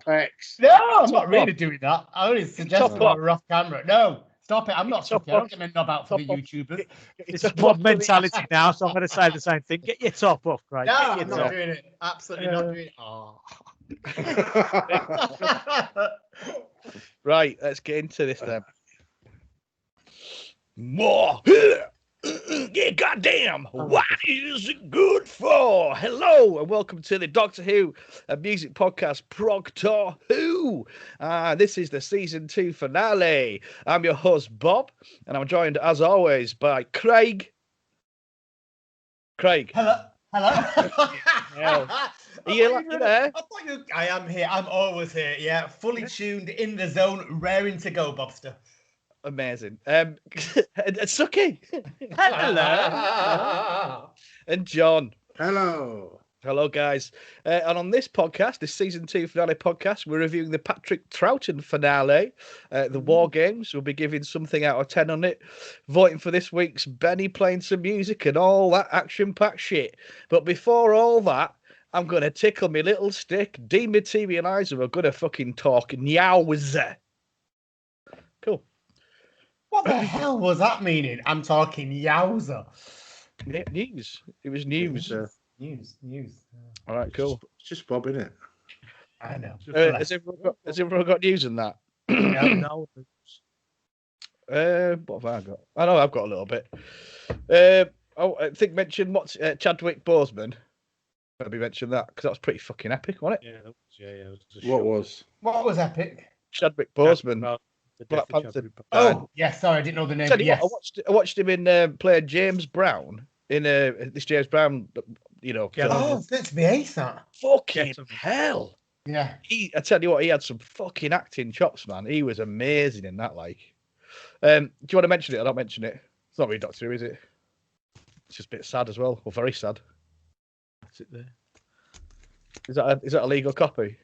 X. No, I'm not really doing that. I only suggest top we're off camera. No, stop it. I'm not Suky. I don't get my knob out for the YouTubers. It's mob mentality now, so I'm going to say the same thing. Get your top off, Craig. No, Get I'm your not top. doing it. Absolutely not doing it. Oh. Right, let's get into this then. More. Yeah, goddamn. What is it good for? Hello, and welcome to the Doctor Who music podcast, Progtor Who. This is the season 2 finale. I'm your host, Bob, and I'm joined, as always, by Craig. Hello. Are you there? I am here. I'm always here. Yeah, fully tuned, in the zone, raring to go, Bobster. Amazing. And Suky. Hello. And John. Hello. Hello, guys. And on this podcast, this season 2 finale podcast, we're reviewing the Patrick Troughton finale, the War Games. We'll be giving something out of 10 on it, voting for this week's Benni playing some music and all that action-packed shit. But before all that, I'm going to tickle my little stick, dematerialize, and we're going to fucking talk Nyawza. Cool. What the hell was that meaning? I'm talking yowza. Yeah, news. It was news. News. All right, cool. It's just Bob, innit? I know. Has everyone got news in that? No. What have I got? I know I've got a little bit. I think mention what's Chadwick Boseman. Maybe mention that because that was pretty fucking epic, wasn't it? What was? What was epic? Chadwick Boseman. Black Panther. Oh, yes. Sorry, I didn't know the name. Yes. I watched him in playing James Brown in this James Brown. You know. That's the ace. That. Fucking hell. Yeah. I tell you what, he had some fucking acting chops, man. He was amazing in that. Like, do you want to mention it? I don't mention it. It's not really Doctor Who, is it? It's just a bit sad as well, or very sad. What's it there? Is that a legal copy?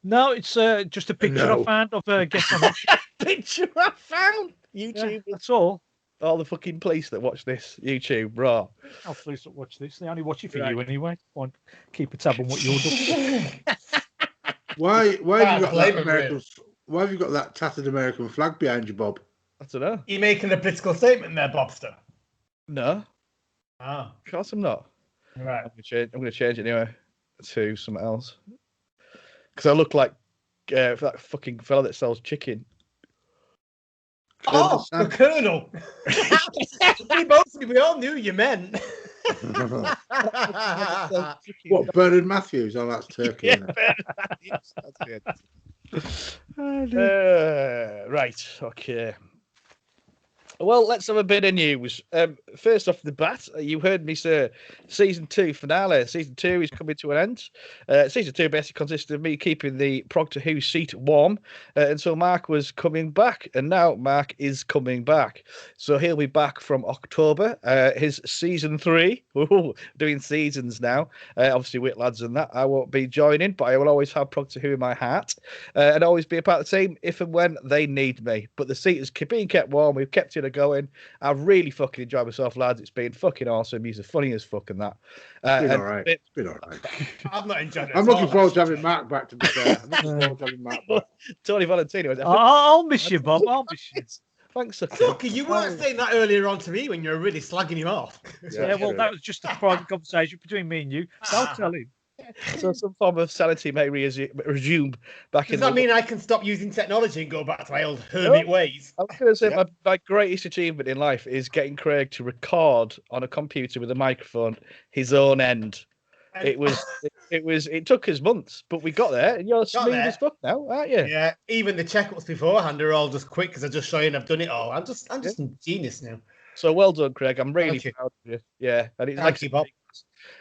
No, it's just a picture I found of Guest on Picture I found. YouTube. Yeah, that's all. All the fucking police that watch this YouTube, bro. I'll please don't watch this. They only watch it for you anyway. Keep a tab on what you're doing. Why have you got that American? Why have you got that tattered American flag behind you, Bob? I don't know. You making a political statement there, Bobster? No. Ah. Of course I'm not. Right. I'm gonna change it anyway to something else. Because I look like that fucking fella that sells chicken. Oh, the Colonel. we all knew you meant. What, Bernard Matthews? Oh, that's turkey. Yeah, Bernard Matthews. Right, okay. Well, let's have a bit of news. First off the bat, you heard me say season 2 finale. Season 2 is coming to an end. Season 2 basically consisted of me keeping the Progtor Who seat warm until Mark was coming back. And now Mark is coming back. So he'll be back from October. His season 3, doing seasons now. Obviously, with lads and that, I won't be joining, but I will always have Progtor Who in my heart and always be a part of the team if and when they need me. But the seat is being kept warm. We've kept it going. I've really fucking enjoyed myself, lads. It's been fucking awesome. He's funny as fuck and that. It's been all right. It's been all right. I've not enjoyed it. I'm looking forward to having Mark back, to be fair. I'm looking forward to having Mark back. Tony Valentino. I'll miss you, Bob. I'll miss you. Thanks, Suky, you weren't saying that earlier on to me when you were really slagging him off. Yeah, well, that was just a private conversation between me and you. Don't tell him. So some form of sanity may resume back in. Does that mean I can stop using technology and go back to my old hermit ways? I was going to say my greatest achievement in life is getting Craig to record on a computer with a microphone his own end. It took us months, but we got there, and you're smooth as fuck now, aren't you? Yeah, even the checkups beforehand are all just quick because I just showing I've done it all. I'm just a genius now. So well done, Craig. I'm really proud of you. Yeah, and it's Thank you, Bob.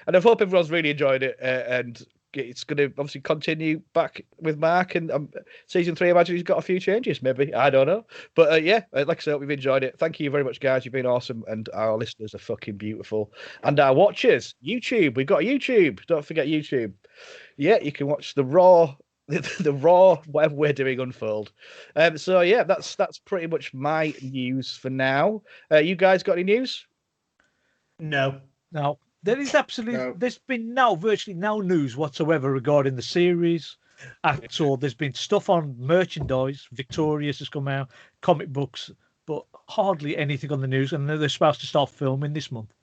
And I hope everyone's really enjoyed it, and it's going to obviously continue back with Mark. And season 3, I imagine he's got a few changes, maybe. I don't know. But like I said, we've enjoyed it. Thank you very much, guys. You've been awesome, and our listeners are fucking beautiful. And our watchers, YouTube. We've got YouTube. Don't forget YouTube. Yeah, you can watch the raw whatever we're doing unfold. So yeah, that's pretty much my news for now. You guys got any news? No. There is absolutely there's been virtually no news whatsoever regarding the series at all. There's been stuff on merchandise. Victoria's has come out, comic books, but hardly anything on the news. And they're supposed to start filming this month.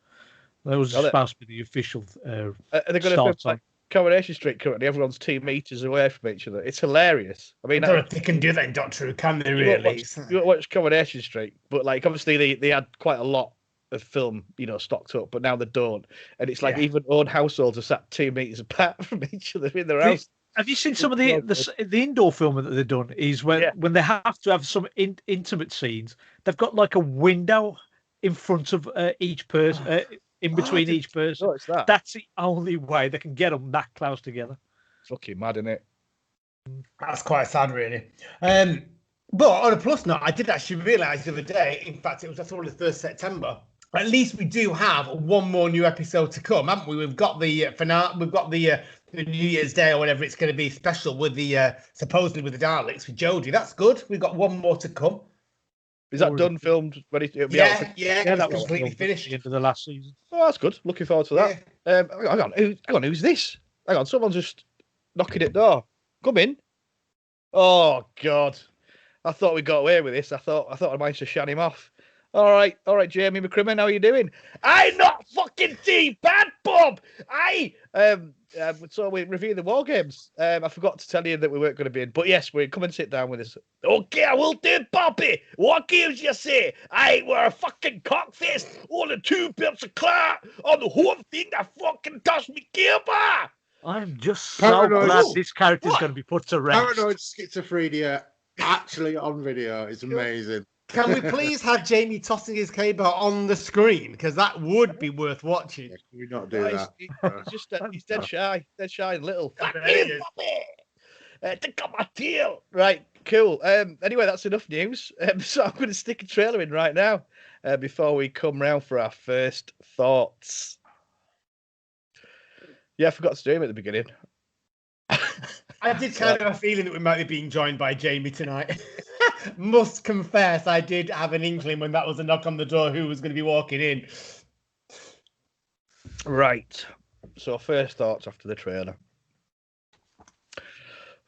That was supposed to be the official Are they going to start film like Coronation Street currently? Everyone's 2 meters away from each other. It's hilarious. I mean, I don't know if they can do that in Doctor Who, can they really? You watch Coronation Street, but like obviously they had quite a lot of film, stocked up, but now they don't. And it's like even own households are sat 2 meters apart from each other in their house. Have you seen some of the indoor film that they've done? Is when they have to have some intimate scenes, they've got like a window in front of each person. In between each person. That's the only way they can get them that close together. Fucking mad, isn't it? That's quite sad, really. But on a plus note, I did actually realise the other day, in fact, it was just the 1st September. At least we do have one more new episode to come, haven't we? We've got the finale, we've got the New Year's Day or whatever it's going to be special with the supposedly with the Daleks with Jodie. That's good. We've got one more to come. Is that done, filmed, ready to be out? Yeah, that was completely finished. Into the last season. Oh, that's good. Looking forward to that. Hang on, who's this? Hang on, someone's just knocking at the door. Come in. Oh God, I thought we got away with this. I thought I managed to shut him off. All right, Jamie McCrimmon, how are you doing? I not fucking too bad, Bob. So we review the war games. I forgot to tell you that we weren't going to be in, but yes, come and sit down with us. Okay, I will do, Bobby. What games you say? We're a fucking cockfist on the 2 bits of clout on the whole thing that fucking does me gibber. I'm just so glad this character is going to be put to rest. Paranoid schizophrenia actually on video is amazing. Can we please have Jamie tossing his cable on the screen? Because that would be worth watching. Yeah, can we not do that? He's dead shy and little. Take up my tail. Right, cool. Anyway, that's enough news. So I'm going to stick a trailer in right now before we come round for our first thoughts. Yeah, I forgot to do him at the beginning. I did kind of have a feeling that we might be being joined by Jamie tonight. Must confess, I did have an inkling when that was a knock on the door who was going to be walking in. Right. So first thoughts after the trailer.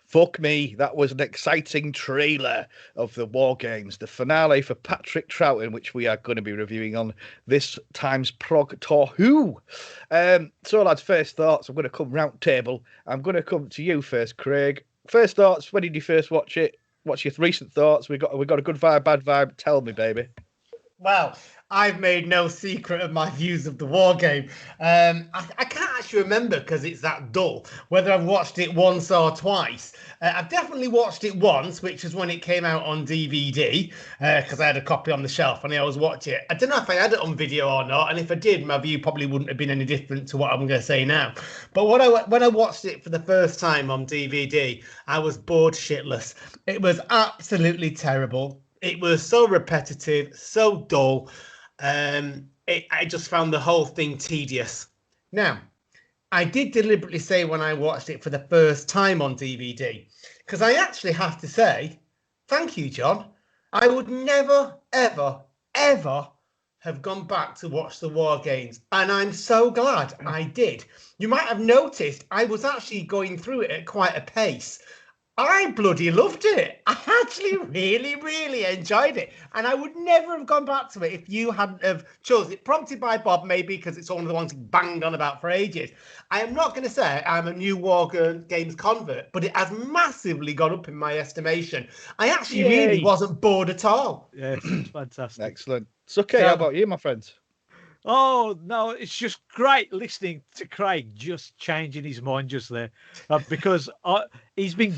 Fuck me, that was an exciting trailer of the War Games, the finale for Patrick Troughton, which we are going to be reviewing on this time's Progtor Who. So lads, first thoughts, I'm going to come round table. I'm going to come to you first, Craig. First thoughts, when did you first watch it? What's your recent thoughts? We got a good vibe, bad vibe. Tell me, baby. Well, I've made no secret of my views of the War Game. I can't actually remember because it's that dull, whether I've watched it once or twice. I've definitely watched it once, which was when it came out on DVD, because I had a copy on the shelf and I always watch it. I don't know if I had it on video or not, and if I did, my view probably wouldn't have been any different to what I'm going to say now. But when I watched it for the first time on DVD, I was bored shitless. It was absolutely terrible. It was so repetitive, so dull. I just found the whole thing tedious. Now, I did deliberately say when I watched it for the first time on DVD, because I actually have to say, thank you, John. I would never, ever, ever have gone back to watch the War Games, and I'm so glad I did. You might have noticed I was actually going through it at quite a pace. I bloody loved it. I actually really, really enjoyed it. And I would never have gone back to it if you hadn't have chosen it. Prompted by Bob, maybe, because it's one of the ones he banged on about for ages. I am not going to say I'm a new War Games convert, but it has massively gone up in my estimation. I actually really wasn't bored at all. Yeah, it's fantastic. Excellent. Suky, how about you, my friend? Oh, no, it's just great listening to Craig just changing his mind just there. Because he's been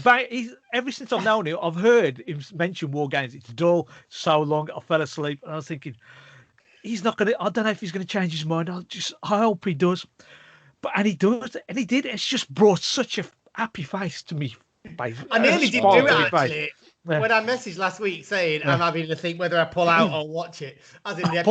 ever since I've known him, I've heard him mention War Games. It's dull, so long. I fell asleep. And I was thinking, he's not going to, I don't know if he's going to change his mind. I hope he does. And he does. And he did. It's just brought such a happy face to me. I nearly did do it, actually. Yeah. When I messaged last week saying I'm having to think whether I pull out or watch it. As in the episode,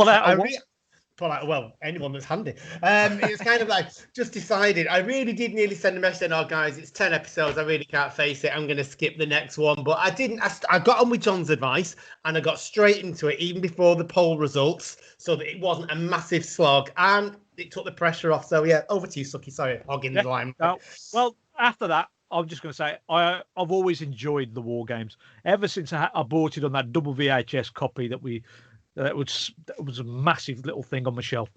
pull out well, anyone that's handy. It's kind of like just decided. I really did nearly send a message saying, "Oh, guys, it's 10 episodes. I really can't face it. I'm going to skip the next one." But I didn't. I got on with John's advice and I got straight into it even before the poll results, so that it wasn't a massive slog and it took the pressure off. So yeah, over to you, Suky. Sorry, hogging the line. No. Well, after that, I'm just going to say I've always enjoyed the war games ever since I bought it on that double VHS copy that was a massive little thing on my shelf.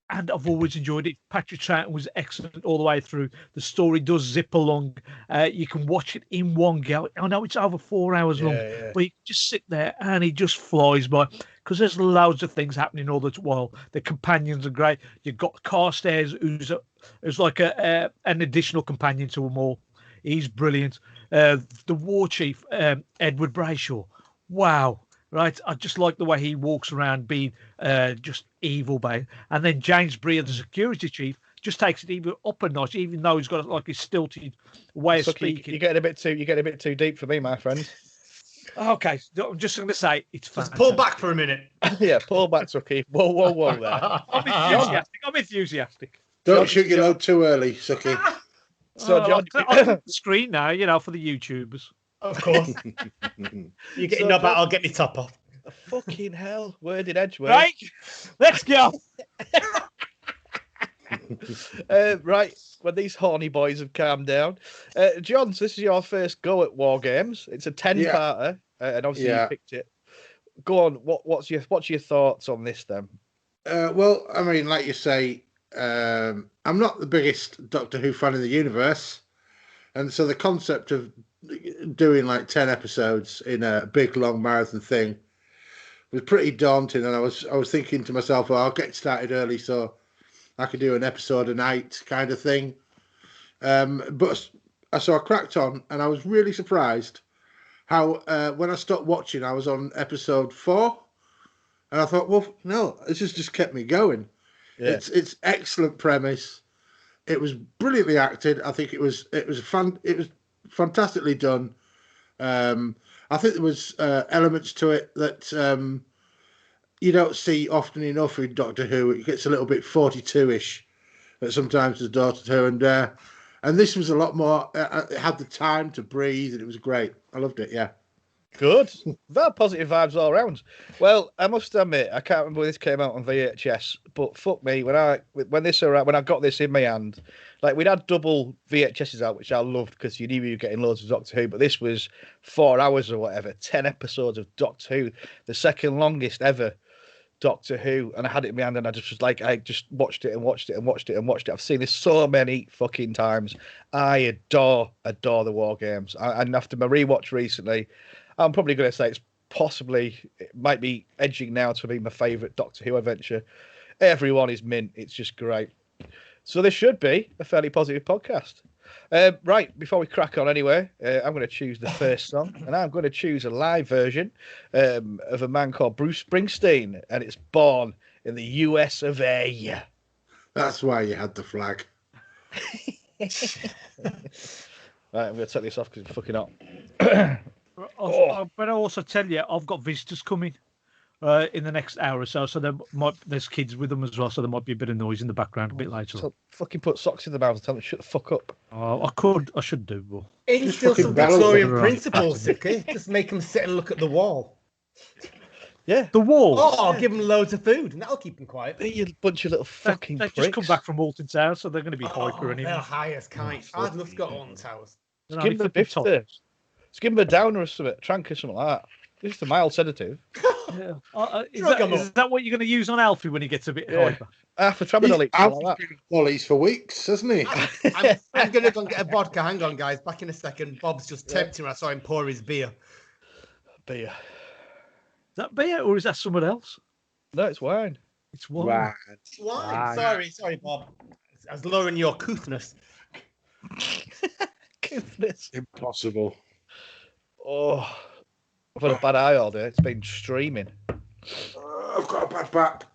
And I've always enjoyed it. Patrick Troughton was excellent all the way through. The story does zip along. You can watch it in one go. I know it's over 4 hours long, but you can just sit there and it just flies by because there's loads of things happening all the while. The companions are great. You've got Carstairs, who's like an additional companion to them all. He's brilliant. The war chief, Edward Brayshaw. Wow. Right, I just like the way he walks around being just evil, babe. And then James Breer, the security chief, just takes it even up a notch, even though he's got like his stilted way of speaking. You get a bit too deep for me, my friend. Okay, I'm just going to say it's fantastic. Just pull back for a minute. Yeah, pull back, Suky. Whoa there. I'm enthusiastic. Don't shoot your load too early, Suky. So, John, I'm on the screen now, for the YouTubers. Of course. You get your knob out, I'll get your top off. Fucking hell. Worded Edgeworth. Right, let's go. Right, when these horny boys have calmed down. John, so this is your first go at War Games. It's a 10-parter, and obviously you picked it. Go on, what's your thoughts on this then? Well, I mean, like you say, I'm not the biggest Doctor Who fan in the universe. And so the concept of doing like 10 episodes in a big long marathon thing was pretty daunting, and I was thinking to myself, well, I'll get started early so I could do an episode a night kind of thing. But I cracked on, and I was really surprised how when I stopped watching, I was on episode 4, and I thought, well, no, this has just kept me going. Yeah. It's excellent premise. It was brilliantly acted. I think it was fantastically done. I think there was elements to it that you don't see often enough in Doctor Who. It gets a little bit 42-ish sometimes as Doctor Who, and this was a lot more. It had the time to breathe, and it was great. I loved it. Yeah. Good. Very positive vibes all around. Well, I must admit, I can't remember when this came out on VHS, but fuck me, when I got this in my hand, like we'd had double VHSs out, which I loved because you knew you were getting loads of Doctor Who, but this was 4 hours or whatever, 10 episodes of Doctor Who, the second longest ever Doctor Who, and I had it in my hand, and I just watched it and watched it and watched it and watched it. I've seen this so many fucking times. I adore the War Games, and after my rewatch recently, I'm probably going to say it might be edging now to be my favourite Doctor Who adventure. Everyone is mint. It's just great. So this should be a fairly positive podcast. Right, before we crack on anyway, I'm going to choose the first song, and I'm going to choose a live version of a man called Bruce Springsteen, and it's Born in the US of A. That's why you had the flag. Right, I'm going to take this off because it's fucking hot. I better also tell you, I've got visitors coming in the next hour or so, so there's kids with them as well, so there might be a bit of noise in the background a bit later. So fucking put socks in the mouth and tell them to shut the fuck up. I should do, but instill some Victorian principles, okay? Just make them sit and look at the wall. Yeah, the wall. I'll give them loads of food, and that'll keep them quiet. You bunch of little fucking They just come back from Alton Towers, so they're going to be hyper anyway. They're high as kites. I'd love to go to Alton Towers. Give them a biff there. Just give them a downer or something, a trank or something like that. Just a mild sedative. Yeah. Is that what you're going to use on Alfie when he gets a bit hyper? Half a tramadol. Alfie's been lollies for weeks, hasn't he? I'm going to go and get a vodka. Hang on, guys. Back in a second. Bob's just tempting. I saw him pour his beer. Beer. Is that beer or is that someone else? No, it's wine. It's wine. It's wine. Sorry, Bob. I was lowering your couthness. Impossible. Oh, I've had a bad eye all day. It's been streaming. I've got a bad back.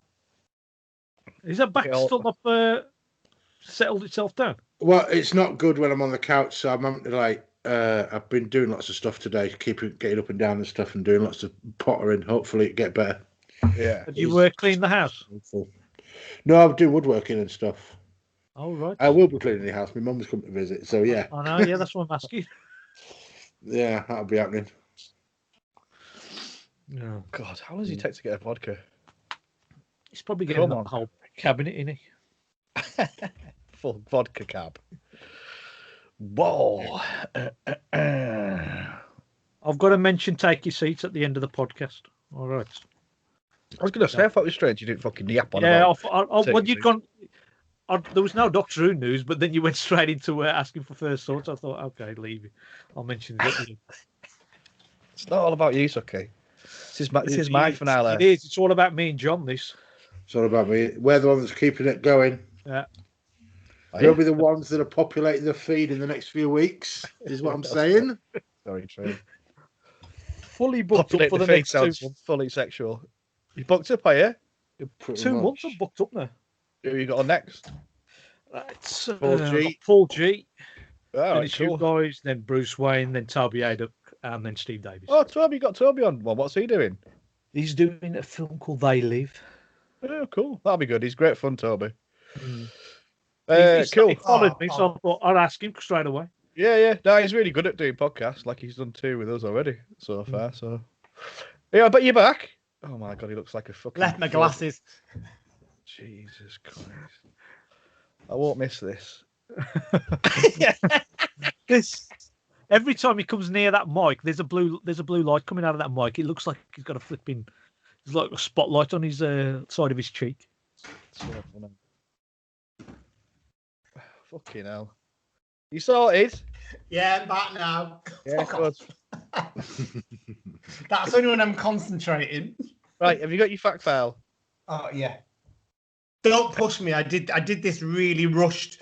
Is that back still not settled itself down? Well, it's not good when I'm on the couch, so I'm having to I've been doing lots of stuff today, getting up and down and stuff, and doing lots of pottering. Hopefully, it get better. Yeah. Have you clean the house? No, I'm doing woodworking and stuff. Oh, right. I will be cleaning the house. My mum's come to visit, so yeah. I know, yeah, that's what I'm asking. Yeah, that'll be happening. Oh, God, how long does it take to get a vodka? He's probably getting the whole cabinet, isn't he? Full vodka cab. Whoa. I've got to mention take your seats at the end of the podcast. All right. I was going to say, I thought it was strange you didn't fucking yap on Yeah, about when you'd gone, there was no Doctor Who news, but then you went straight into asking for first thoughts. I thought, okay, leave it. I'll mention it at the end. It's not all about you, Suky. This is my finale. It is. It's all about me and John, this. It's all about me. We're the ones that's keeping it going. Yeah. They'll be the ones that are populating the feed in the next few weeks, is what I'm saying. Very true. Fully booked up for the feed next 2 sounds months. fully sexual. You booked up, are you? Pretty 2 much. months I'm booked up now. Who you got on next? It's Paul G. Paul G. All Then right, it's you cool. guys, then Bruce Wayne, then Toby Haydock, and then Steve Davis. Oh, Toby, you got Toby on. Well, what's he doing? He's doing a film called They Live. Oh, cool. That'll be good. He's great fun, Toby. He Cool. followed me, so I thought I'd ask him straight away. Yeah. No, he's really good at doing podcasts. Like he's done 2 with us already so far. So, yeah, but you're back. Oh my god, he looks like a fucking. Left my glasses. Jesus Christ! I won't miss this. This every time he comes near that mic, there's a blue light coming out of that mic. It looks like he's got a flipping, there's like a spotlight on his side of his cheek. So funny. Fucking hell! You sorted? Yeah, I'm back now. Yeah, Fuck good. off. That's only when I'm concentrating. Right, have you got your fact file? Oh yeah. Don't push me. I did this really rushed.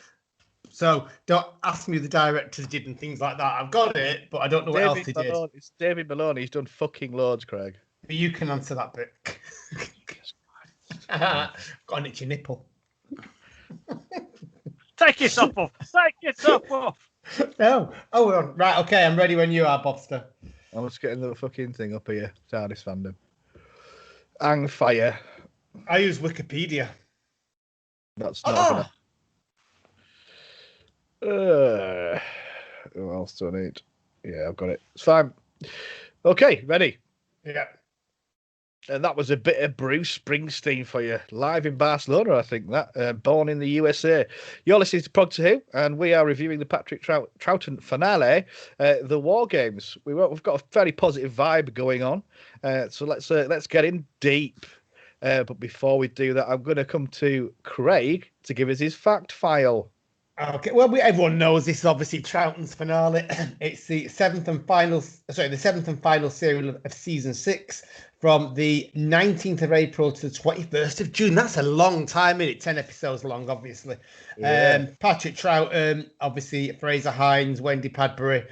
So don't ask me who the directors did and things like that. I've got it, but I don't know what else he did. It's David Maloney. He's done fucking loads, Craig. But you can answer that bit. Got an itchy nipple. Take your top off. Take your top off. No. Oh, we're on. Right. Okay. I'm ready when you are, Bobster. I'm just getting the fucking thing up here. TARDIS fandom. Hang fire. I use Wikipedia. That's not gonna... Who else do I need? Yeah, I've got it. It's fine. Okay, ready. Yeah. And that was a bit of Bruce Springsteen for you, live in Barcelona, I think that. Born in the USA. You're listening to Progtor Who, and we are reviewing the Patrick Troughton finale, The War Games. We've got a very positive vibe going on, so let's get in deep. But before we do that, I'm going to come to Craig to give us his fact file. Okay. Well, everyone knows this is obviously Troughton's finale. It's the seventh and final serial of season 6. From the 19th of April to the 21st of June. That's a long time, isn't it? 10 episodes long, obviously. Yeah. Patrick Troughton, obviously Fraser Hines, Wendy Padbury.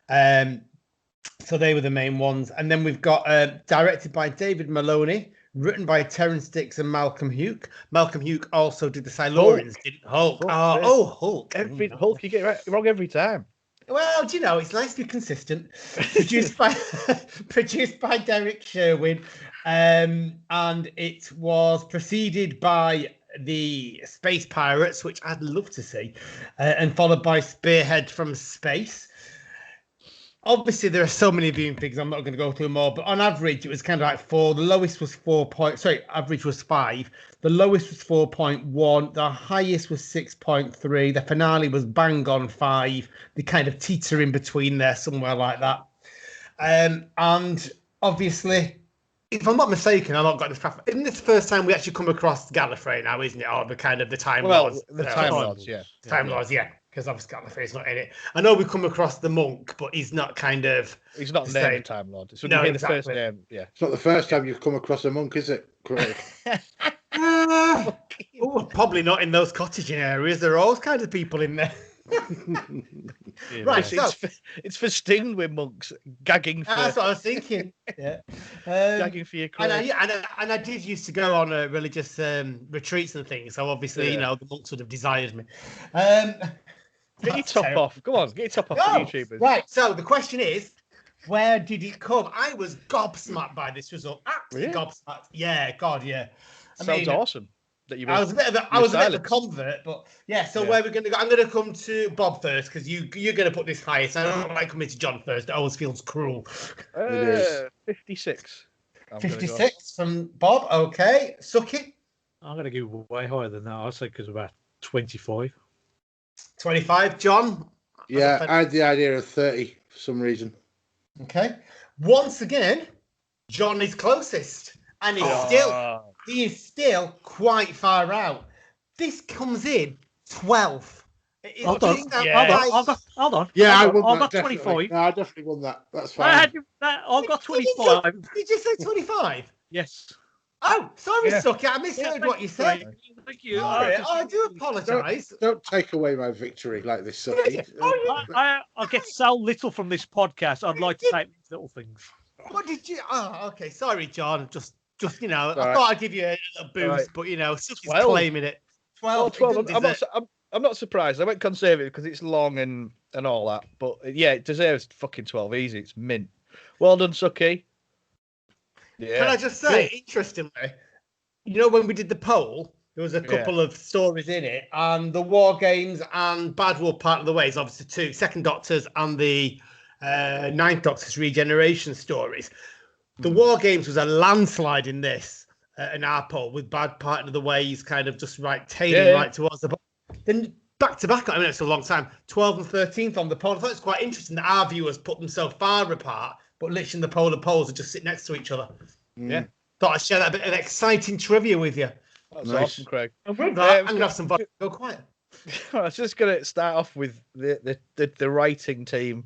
So they were the main ones. And then we've got directed by David Maloney, written by Terence Dix and Malcolm Houck. Malcolm Houck also did the Silurians, didn't Hulk? Hulk. Hulk, you get it wrong every time. Well, do you know, it's nice to be consistent. Produced by Derek Sherwin, and it was preceded by the Space Pirates, which I'd love to see, and followed by Spearhead from Space. Obviously, there are so many viewing figures. I'm not going to go through them all, but on average, it was kind of like 4. The lowest was 4. Average was 5. The lowest was 4.1. The highest was 6.3. The finale was bang on 5. They kind of teeter in between there, somewhere like that. And obviously, if I'm not mistaken, I've not got this. Isn't this the first time we actually come across Gallifrey now, isn't it? Or the kind of the Time Lords? The Time Lords, yeah. Time Lords, yeah. Because obviously Gallifrey's not in it. I know we come across the monk, but he's not kind of. He's not named Time Lord. So no, exactly. The first name, yeah. It's not the first time you've come across a monk, is it, Craig? Probably not in those cottaging areas. There are all kinds of people in there. Yeah, right, it's for sting with monks gagging for. That's what I was thinking. Yeah, gagging for your and I did used to go on religious retreats and things. So obviously, you know, the monks would have desired me. Get your top off. Go on, get your top off, YouTubers. Right. So the question is, where did it come? I was gobsmacked by this result. Absolutely gobsmacked. Yeah, God, yeah. Sounds awesome. I was a bit of a convert, but yeah. So where we're going to go? I'm going to come to Bob first because you're going to put this highest. I don't like coming to John first. It always feels cruel. 56. 56 from Bob. Okay, Suky. I'm going to go way higher than that. I'll say because about 25. 25, John. Yeah, I had the idea of 30 for some reason. Okay. Once again, John is closest, and he is still quite far out. This comes in 12th. Hold on. Hold on. Yeah, I got 25. No, I definitely won that. That's fine. I got 25. Did you say 25? Yes. Oh, sorry, Suky. I misheard what you said. Thank you. Sorry, I do apologise. Don't take away my victory like this, Suky. I get so little from this podcast. I'd like to take these little things. What did you? Oh, okay. Sorry, John. Just I right. thought I'd give you a boost, but Suky's claiming it. 12. 12. I'm not surprised. I went conservative because it's long and all that. But yeah, it deserves fucking 12 easy. It's mint. Well done, Suky. Yeah. Can I just say, interestingly, when we did the poll, there was a couple of stories in it, and the War Games and Bad War Part of the Way is obviously two Second Doctors and the Ninth Doctor's regeneration stories. The War Games was a landslide in this, in our poll, with Bad Part of the Way. He's kind of just tailing right towards the bottom. Then back to back, it's a long time, 12 and 13th on the poll. I thought it's quite interesting that our viewers put them so far apart, but literally the polar poles are just sitting next to each other. Yeah. Thought I'd share that bit of exciting trivia with you. That's awesome, Craig. And with that, I'm going to have some vodka. Go quiet. I was just going to start off with the writing team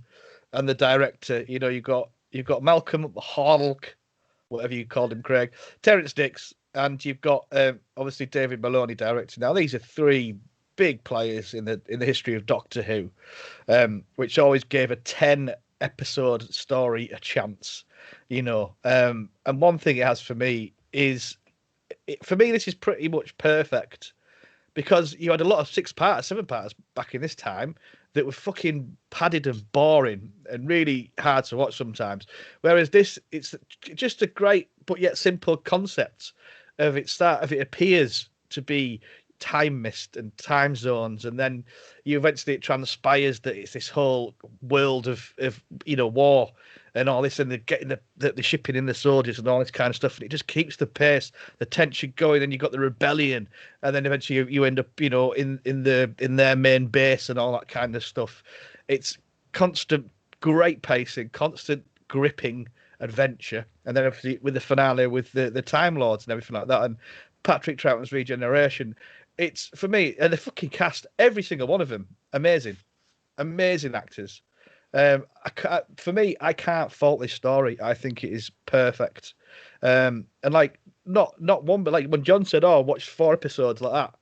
and the director. You've got Malcolm Hardlock, whatever you called him, Craig, Terrence Dicks, and you've got obviously David Maloney directing. Now these are three big players in the history of Doctor Who, which always gave a 10-episode story a chance. And one thing it has for me is, this is pretty much perfect, because you had a lot of 6-parters, 7-parters back in this time that were fucking padded and boring and really hard to watch sometimes. Whereas this, it's just a great but yet simple concept of its start. If it appears to be time mist and time zones, and then it transpires that it's this whole world of war and all this, and they're getting the shipping in the soldiers and all this kind of stuff, and it just keeps the pace, the tension going. And you've got the rebellion, and then eventually you end up in their main base and all that kind of stuff. It's constant great pacing, constant gripping adventure, and then obviously with the finale with the Time Lords and everything like that, and Patrick Troughton's regeneration. It's, for me, and the fucking cast, every single one of them, amazing actors. For me, I can't fault this story. I think it is perfect. And not one, but when John said, watch 4 episodes like that,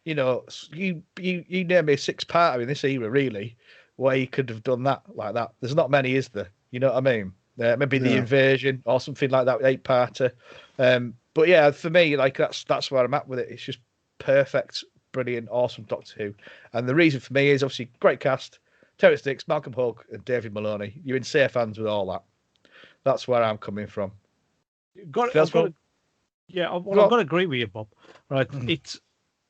you name me a 6-parter in this era, really, where you could have done that like that. There's not many, is there? You know what I mean? Maybe the Invasion or something like that, 8-parter. But yeah, for me, that's where I'm at with it. It's just perfect, brilliant, awesome Doctor Who. And the reason for me is obviously great cast, Terrence Dicks, Malcolm Hogg, and David Maloney. You're in safe hands with all that. That's where I'm coming from. I've got to agree with you, Bob. Right, it's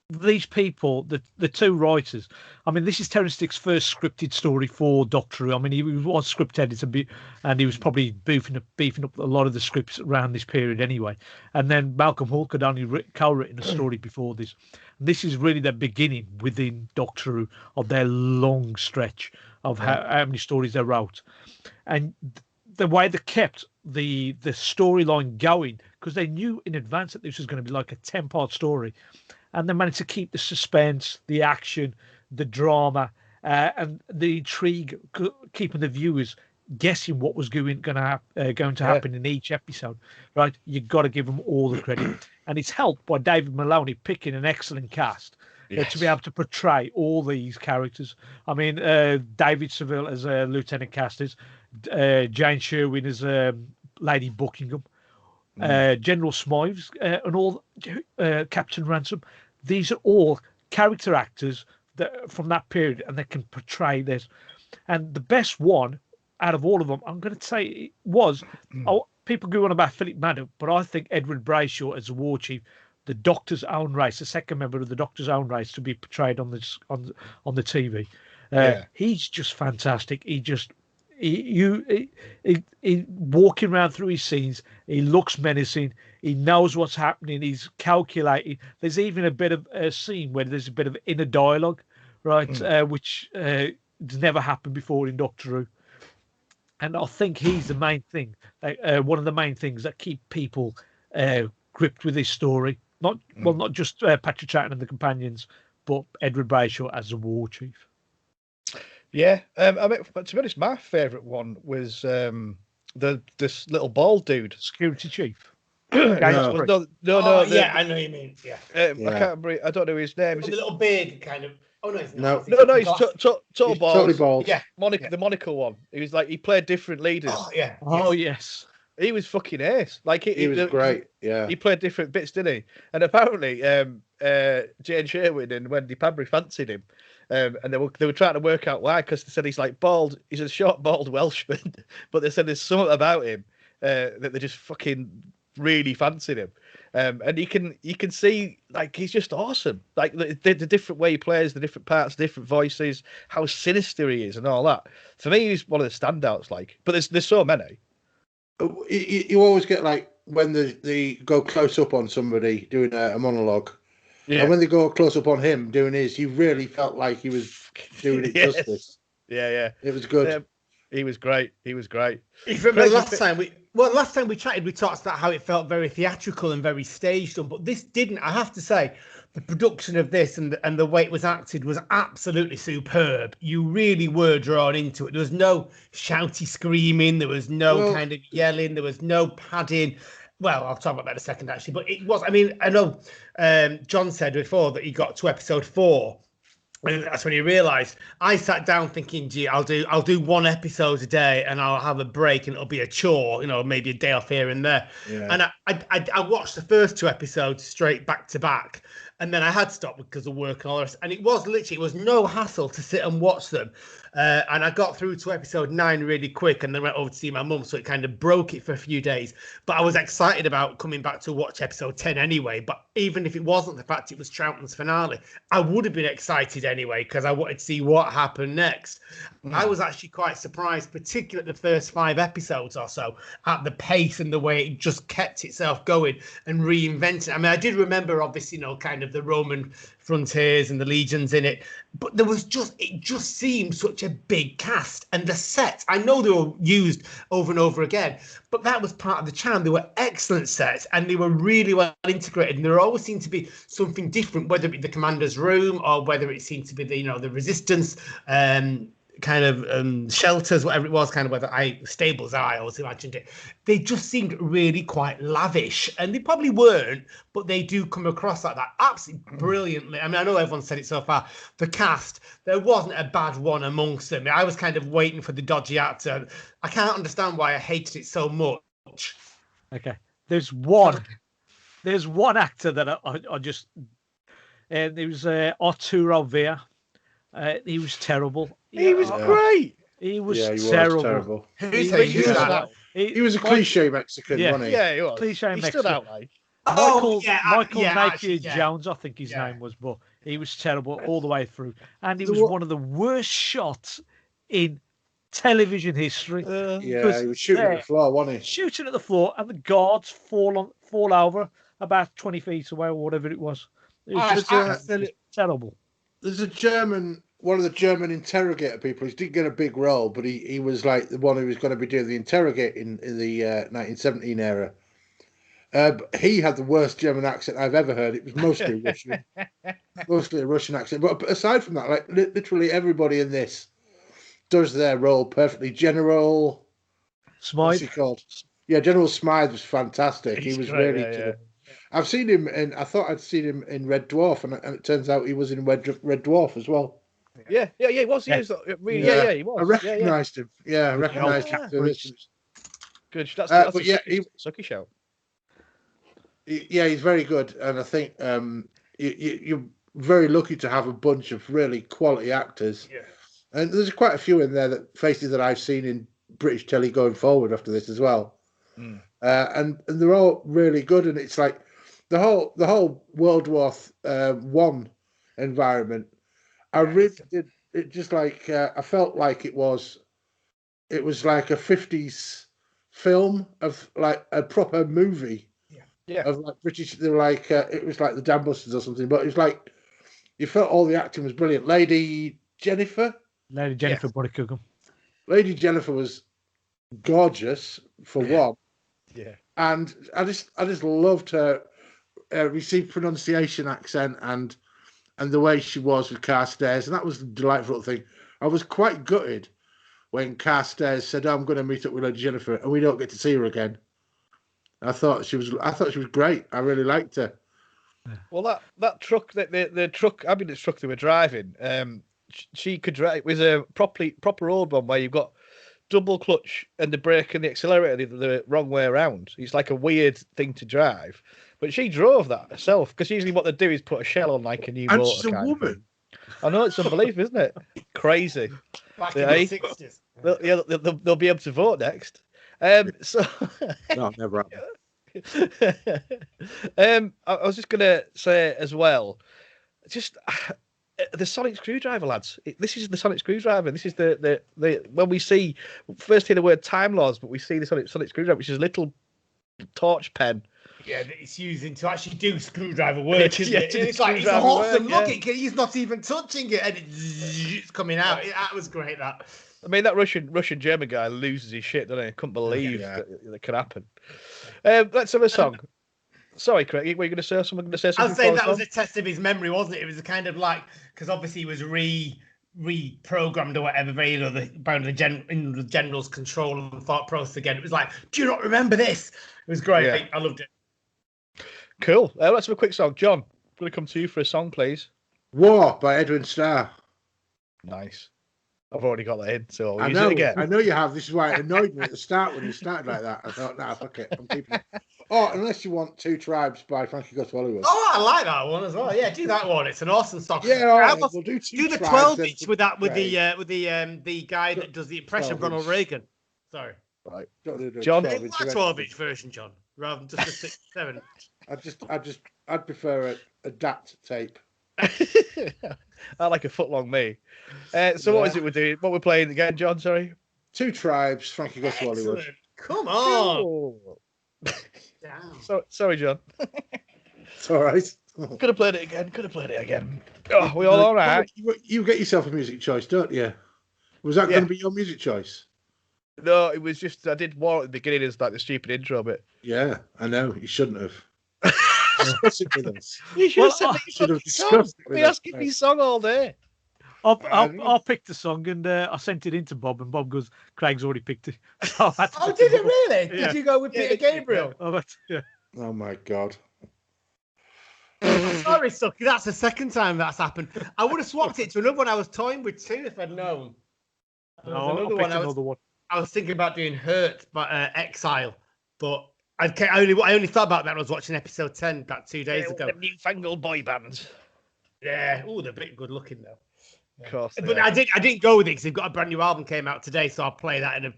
these people, the two writers. I mean, this is Terrence Dicks' first scripted story for Doctor Who. I mean, he was script editor, and he was probably beefing up a lot of the scripts around this period anyway. And then Malcolm Hogg had only co-written a story before this. And this is really the beginning within Doctor Who of their long stretch of how many stories they wrote, and the way they kept the storyline going, because they knew in advance that this was going to be like a 10-part story. And they managed to keep the suspense, the action, the drama, and the intrigue, keeping the viewers guessing what was going to happen in each episode. Right, you've got to give them all the credit, and it's helped by David Maloney picking an excellent cast to be able to portray all these characters. I mean, David Seville as Lieutenant Casters, Jane Sherwin as Lady Buckingham. General Smythes and all, Captain Ransom. These are all character actors from that period, and they can portray this. And the best one out of all of them, I'm going to say, was people go on about Philip Maddox, but I think Edward Brayshaw as the war chief, the Doctor's own race, the second member of the Doctor's own race, to be portrayed on the TV. He's just fantastic. He walking around through his scenes, he looks menacing, he knows what's happening, he's calculating. There's even a bit of a scene where there's a bit of inner dialogue, right, which it's never happened before in Doctor Who. And I think he's the main thing, one of the main things that keep people gripped with this story. Not just Patrick Troughton and the companions, but Edward Brayshaw as the war chief. Yeah, I mean, to be honest, my favourite one was this little bald dude, security chief. No, yeah, I know what you mean. Yeah, I can't remember. I don't know his name. With the little beard, kind of. Oh no, he's not. No, he's total bald. Totally bald. Yeah, the monocle one. He was like he played different leaders. Oh yeah. Oh yes. He was fucking ace. Like he was great. Yeah, he played different bits, didn't he? And apparently, Jane Sherwin and Wendy Padbury fancied him, and they were trying to work out why, because they said he's like bald. He's a short, bald Welshman, but they said there's something about him that they just fucking really fancied him. And you can see, like, he's just awesome. Like the different way he plays, the different parts, different voices, how sinister he is, and all that. For me, he's one of the standouts. Like, but there's so many. You always get, like, when they go close up on somebody doing a monologue, and when they go close up on him doing his, you really felt like he was doing it justice. Yeah. It was good. He was great. If you remember last time we chatted, we talked about how it felt very theatrical and very staged on, but this didn't. I have to say, the production of this and the way it was acted was absolutely superb. You really were drawn into it. There was no shouty screaming. There was no kind of yelling. There was no padding. Well, I'll talk about that in a second, actually. But it was, I mean, I know John said before that he got to episode 4. And that's when he realised. I sat down thinking, gee, I'll do one episode a day and I'll have a break and it'll be a chore, maybe a day off here and there. Yeah. And I watched the first 2 episodes straight back to back. And then I had stopped because of work and all the rest. And it was no hassle to sit and watch them. And I got through to episode 9 really quick and then went over to see my mum. So it kind of broke it for a few days. But I was excited about coming back to watch episode 10 anyway. But even if it wasn't the fact it was Troughton's finale, I would have been excited anyway because I wanted to see what happened next. I was actually quite surprised, particularly at the first 5 episodes or so, at the pace and the way it just kept itself going and reinventing. I mean, I did remember, obviously, kind of the Roman frontiers and the legions in it, but it just seemed such a big cast. And the sets, I know they were used over and over again, but that was part of the charm. They were excellent sets and they were really well integrated. And there always seemed to be something different, whether it be the commander's room or whether it seemed to be the resistance kind of shelters, whatever it was, kind of stables, I always imagined it. They just seemed really quite lavish, and they probably weren't, but they do come across like that absolutely brilliantly. I mean, I know everyone said it so far. The cast, there wasn't a bad one amongst them. I was kind of waiting for the dodgy actor. I can't understand why I hated it so much. Okay, there's one actor that I just, and it was Arturo Villa. He was terrible. He was great. He was terrible. He was a cliche Mexican, wasn't he? Yeah, he was. Cliche Mexican. Stood out like. Michael Napier Jones, I think his name was, but he was terrible all the way through. And it was one of the worst shots in television history. He was shooting at the floor, wasn't he? Shooting at the floor, and the guards fall over about 20 feet away or whatever it was. It was just terrible. There's one of the German interrogator people. He didn't get a big role, but he was like the one who was going to be doing the interrogating in the 1917 era. He had the worst German accent I've ever heard. It was mostly Russian, mostly a Russian accent. But aside from that, like literally everybody in this does their role perfectly. General Smythe. What's he called? Yeah, General Smythe was fantastic. He was great, really. I've seen him, and I thought I'd seen him in Red Dwarf, and it turns out he was in Red Dwarf as well. Yeah, he was. He was. He was. I recognised him. Yeah, I recognised him. Good. That's a Suky show. Yeah, he's very good, and I think you're very lucky to have a bunch of really quality actors. Yeah. And there's quite a few in there faces that I've seen in British telly going forward after this as well. And they're all really good, and it's like the whole World War One environment. I really did it. Just like I felt like it was like a 50s film of like a proper movie. Yeah. Of like British. They're like it was like the Dam Busters or something, but it was like you felt all the acting was brilliant. Lady Jennifer, Lady Jennifer Bonnie. Lady Jennifer was gorgeous for one, Yeah. and I just loved her received pronunciation accent and the way she was with Carstairs, and that was the delightful thing. I was quite gutted when Carstairs said, "I'm going to meet up with Lady Jennifer," and we don't get to see her again. I thought she was great. I really liked her. Well, that truck, the truck, ambulance truck they were driving, she could drive. It was a proper old one where you've got double clutch and the brake and the accelerator the wrong way around. It's like a weird thing to drive, but she drove that herself because usually what they do is put a shell on like a new motor. And she's a woman. I know, it's unbelievable, isn't it? Crazy. Back in the 60s. They'll be able to vote next. So No, never happened. I was just gonna say as well, just the sonic screwdriver, lads. This is the sonic screwdriver. This is the when we see first hear the word Time Lords, but we see the sonic screwdriver, which is a little torch pen. Yeah, that it's using to actually do screwdriver work. Isn't it? It's like it's screwdriver awesome. work, Look, he's not even touching it, and it's coming out. That was great. That. I mean, that Russian German guy loses his shit, doesn't he? I couldn't believe that could happen. Let's have a song. Sorry, Craig, were you going to say something? I was saying that was a test of his memory, wasn't it? It was a kind of like, because obviously he was reprogrammed or whatever, the general's control and thought process again. It was like, do you not remember this? It was great. Yeah. I loved it. Cool. Let's have a quick song. John, I'm going to come to you for a song, please. War by Edwin Starr. Nice. I've already got that in, so I'll use it again. I know you have. This is why it annoyed me at the start when you started like that. I thought, nah, fuck it. I'm keeping it. Oh, unless you want Two Tribes by Frankie Goes to Hollywood. Oh, I like that one as well. Yeah, do that one. It's an awesome song. Yeah, all right, we'll do the 12-inch with that with the guy that does the impression of Ronald Reagan. Sorry. Right. John, 12-inch version, John, rather than just a 6-7. I'd prefer a DAT tape. I like a foot long me. So what is it we're doing? What we're playing again, John? Sorry. Two Tribes, Frankie Goes to Hollywood. Come on. Oh. Sorry, John. It's all right. Could have played it again. Oh, we all right? You get yourself a music choice, don't you? Was that going to be your music choice? No, it was just I did war at the beginning as like the stupid intro bit. Yeah, I know. You shouldn't have. Discuss it with us. You should have discussed it with us. Be asking me song all day. I picked the song and I sent it in to Bob, and Bob goes, "Craig's already picked it." Oh, did it really? Yeah. Did you go with Peter Gabriel? Yeah. Oh my God. Sorry, Suky. That's the second time that's happened. I would have swapped it to another one I was toying with too if I'd known. Another one. I was thinking about doing "Hurt" by Exile, but I only thought about that when I was watching episode 10 about 2 days ago. The newfangled boy bands. Yeah. Oh, they're a bit good looking though. Of course. But I didn't go with it because they've got a brand new album came out today, so I'll play that in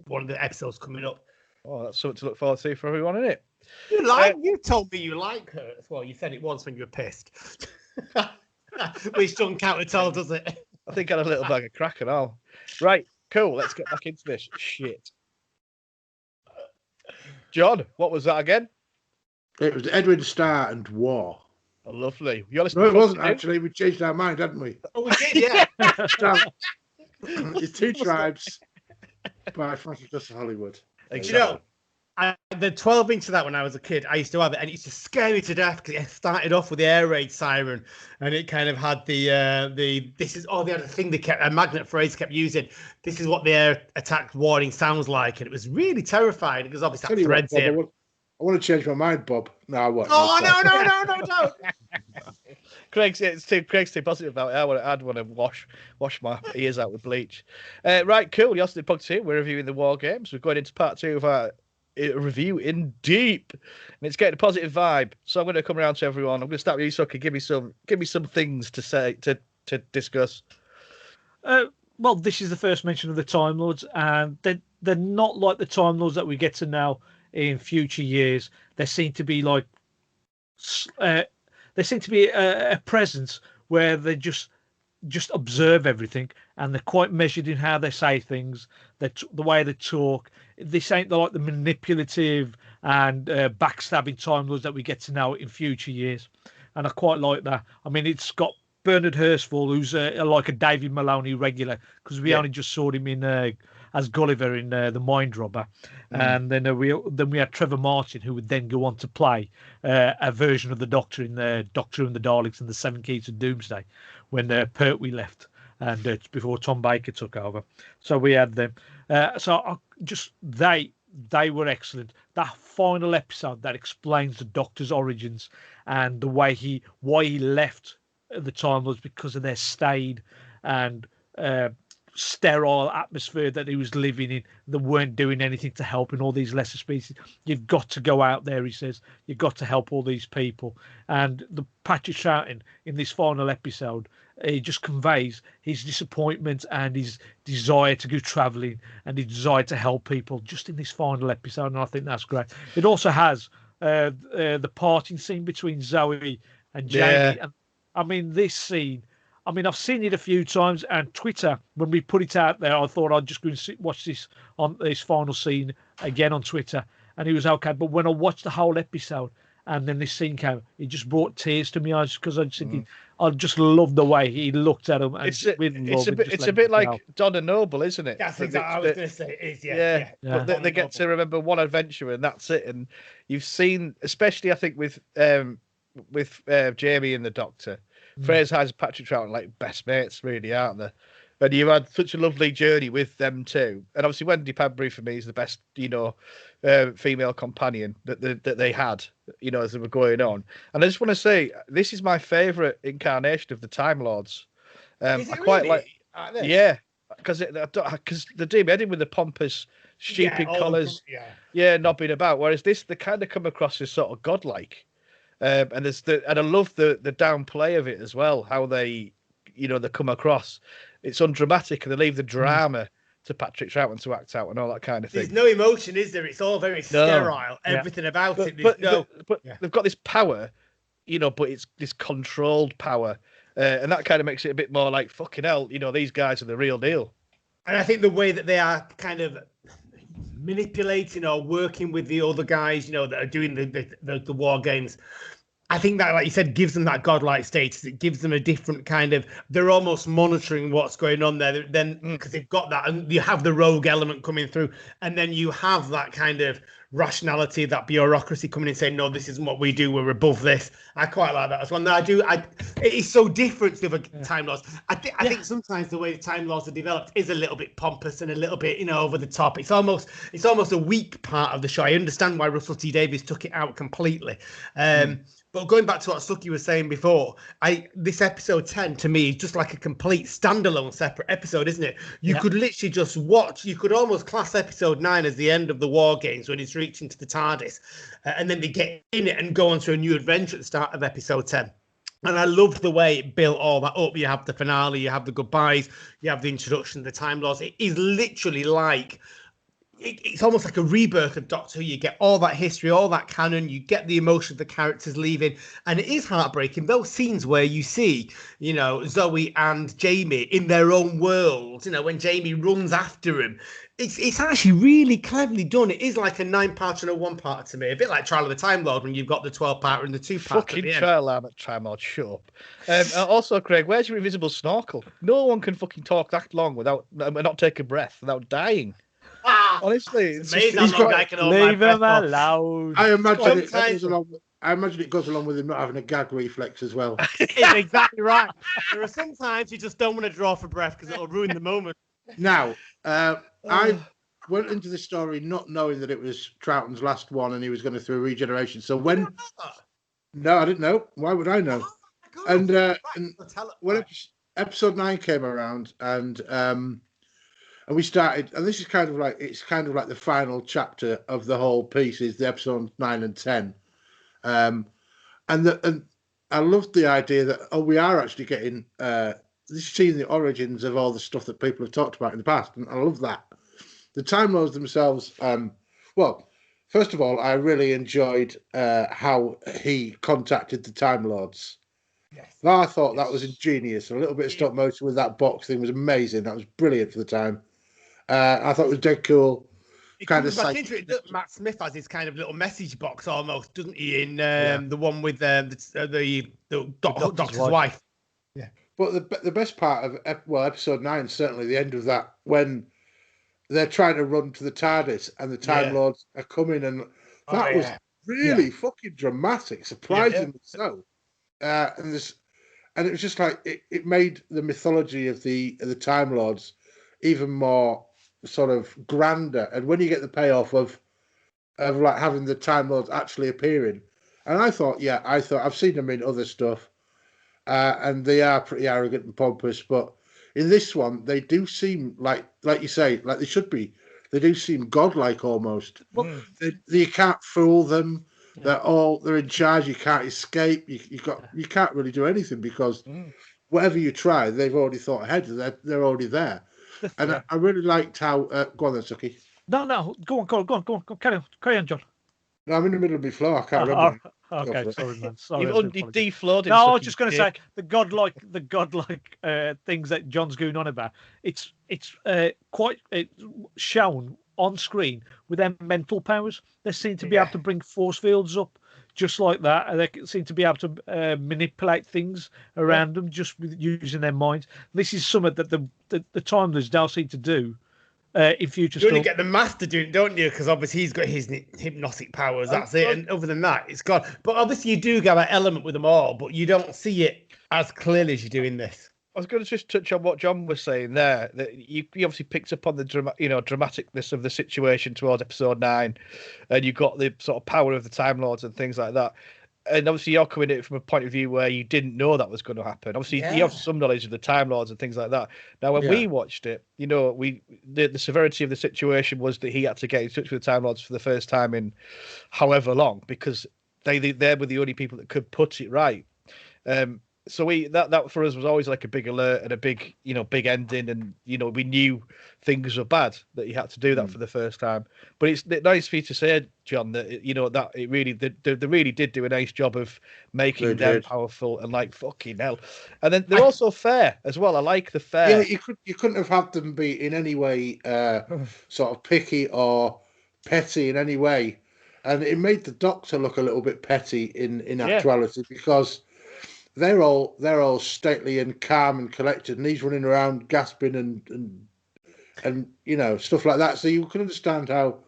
one of the episodes coming up. Oh, that's something to look forward to for everyone, isn't it? You told me you like her. Well, you said it once when you were pissed. Which doesn't count at all, does it? I think I had a little bag of crack and all. Right, cool. Let's get back into this shit. John, what was that again? It was Edwin Starr and War. Oh, lovely. You're No, it wasn't actually. We changed our mind, hadn't we? Oh, we did, yeah. It's Two Tribes by Frankie Goes to Hollywood. Exactly. You know, the 12-inch of that when I was a kid, I used to have it, and it used to scare me to death because it started off with the air raid siren, and it kind of had they had a thing they kept, a magnet phrase kept using. This is what the air attack warning sounds like, and it was really terrifying because obviously that threads here. I want to change my mind, Bob. No, I won't. Oh no, don't. Craig's too positive about it. I'd want to wash my ears out with bleach. Right, cool. You're still Progtor Who. We're reviewing the war games. We're going into part 2 of our review in deep, and it's getting a positive vibe. So I'm going to come around to everyone. I'm going to start with you, Suky. Give me some things to say to discuss. Well, this is the first mention of the Time Lords, and they're not like the Time Lords that we get to now in future years. There seem to be a presence where they just observe everything, and they're quite measured in how they say things, the way they talk. This ain't like the manipulative and backstabbing Time Lords that we get to know in future years, and I quite like that. I mean, it's got Bernard Hershfall, who's like a David Maloney regular, because we only just saw him in as Gulliver in The Mind Robber, and then we had Trevor Martin, who would then go on to play a version of the Doctor in the Doctor and the Daleks and the Seven Keys of Doomsday, when Pertwee left, and before Tom Baker took over. So we had them. They were excellent. That final episode that explains the Doctor's origins and the why he left the Time was because of their staid and sterile atmosphere that he was living in. They weren't doing anything to help in all these lesser species. You've got to go out there, he says. You've got to help all these people. And the Patrick Troughton in this final episode, he just conveys his disappointment and his desire to go travelling and his desire to help people just in this final episode. And I think that's great. It also has the parting scene between Zoe and Jamie. Yeah. And I mean, this scene, I mean, I've seen it a few times, and Twitter, when we put it out there, I thought I'd just go and watch this on this final scene again on Twitter, and it was okay. But when I watched the whole episode and then this scene came, it just brought tears to my eyes because I just thinking, I just loved the way he looked at him. And It's a bit like Donna Noble, isn't it? That's exactly what I was going to say. It is, yeah. But they get to remember one adventure and that's it. And you've seen, especially I think with Jamie and the Doctor, Fraser has Patrick Troughton like best mates, really, aren't they? And you had such a lovely journey with them too. And obviously, Wendy Padbury for me is the best, female companion that they had, as they were going on. And I just want to say, this is my favourite incarnation of the Time Lords. Is it I quite really? yeah, because they do heading with the pompous, stupid collars, knobbing about. Whereas they kind of come across as sort of godlike. And I love the downplay of it as well, how they come across. It's undramatic and they leave the drama to Patrick Troughton to act out and all that kind of thing. There's no emotion, is there? It's all very sterile. Everything about it. But they've got this power, but it's this controlled power, and that kind of makes it a bit more like fucking hell. These guys are the real deal. And I think the way that they are kind of manipulating or working with the other guys, that are doing the war games, I think that, like you said, gives them that godlike status. It gives them a different kind of, they're almost monitoring what's going on there. Then, because they've got that, and you have the rogue element coming through, and then you have that kind of rationality, that bureaucracy coming in saying, no, this isn't what we do, we're above this. I quite like that as well. Now, it is so different to the Time Lords. I think sometimes the way the Time Lords are developed is a little bit pompous and a little bit, over the top. It's almost a weak part of the show. I understand why Russell T Davies took it out completely. But going back to what Suky was saying before, this episode 10 to me is just like a complete standalone separate episode, isn't it? You could literally just watch, you could almost class episode 9 as the end of the War Games when it's reaching to the TARDIS. And then they get in it and go on to a new adventure at the start of episode 10. And I loved the way it built all that up. You have the finale, you have the goodbyes, you have the introduction of the Time Lords. It is literally like, it's almost like a rebirth of Doctor Who. You get all that history, all that canon, you get the emotion of the characters leaving, and it is heartbreaking. Those scenes where you see, Zoe and Jamie in their own world, when Jamie runs after him, it's actually really cleverly done. It is like a 9-part and a 1-part to me, a bit like Trial of the Time Lord when you've got the 12-part and the 2-part. Fucking Trial of the Time Lord, shut up. Also, Craig, where's your invisible snorkel? No one can fucking talk that long without not take a breath, without dying. Honestly, it's amazing. Leave him alone. I imagine it goes along with him not having a gag reflex as well. It's exactly right. There are some times you just don't want to draw for breath because it'll ruin the moment. Now, I went into the story not knowing that it was Troughton's last one and he was going to through regeneration. So when... No, I didn't know. Why would I know? And when episode 9 came around and we started, and this is kind of like the final chapter of the whole piece is the episode 9 and 10, and I loved the idea that we are actually getting seeing the origins of all the stuff that people have talked about in the past, and I love that. The Time Lords themselves, well, first of all, I really enjoyed how he contacted the Time Lords. Yes. I thought that was ingenious. A little bit of stop motion with that box thing was amazing. That was brilliant for the time. I thought it was dead cool. Kind of like Matt Smith has his kind of little message box almost, doesn't he? In the one with the Doctor's wife. Yeah. But the best part of episode 9, certainly the end of that, when they're trying to run to the TARDIS and the Time Lords are coming, and that was really fucking dramatic, surprisingly so. And it was just like it made the mythology of the Time Lords even more sort of grander. And when you get the payoff of like having the Time Lords actually appearing, and I thought I've seen them in other stuff, and they are pretty arrogant and pompous, but in this one they do seem like you say, like they should be. They do seem godlike almost. You can't fool them. They're in charge. You can't escape. You can't really do anything because whatever you try, they've already thought ahead. They're already there. And I really liked how. Go on then, Suki. No, go on. Carry on, John. No, I'm in the middle of my flow. I can't remember. Okay, sorry, man. Sorry, You've deflawed him. No, I was just going to say the godlike things that John's going on about. It's quite shown on screen with their mental powers. They seem to be able to bring force fields up just like that, and they seem to be able to manipulate things around them just with using their minds. This is something that the Time Lords now seem to do. In future, you only get the Master doing it, don't you? Because obviously he's got his hypnotic powers. That's it. And other than that, it's gone. But obviously you do get that element with them all, but you don't see it as clearly as you do in this. I was going to just touch on what John was saying there. That you obviously picked up on the dramaticness of the situation towards episode 9, and you got the sort of power of the Time Lords and things like that. And obviously you're coming at it from a point of view where you didn't know that was going to happen. Obviously you have some knowledge of the Time Lords and things like that. Now when we watched it, the severity of the situation was that he had to get in touch with the Time Lords for the first time in however long, because they were the only people that could put it right. So that for us was always like a big alert and a big ending, and we knew things were bad that he had to do that for the first time. But it's nice for you to say, John, that that it really they really did do a nice job of making them powerful and like fucking hell. And then they're also fair as well. I like the fair. Yeah, you couldn't have had them be in any way sort of picky or petty in any way, and it made the Doctor look a little bit petty in actuality because they're all stately and calm and collected, and he's running around gasping and stuff like that. So you can understand how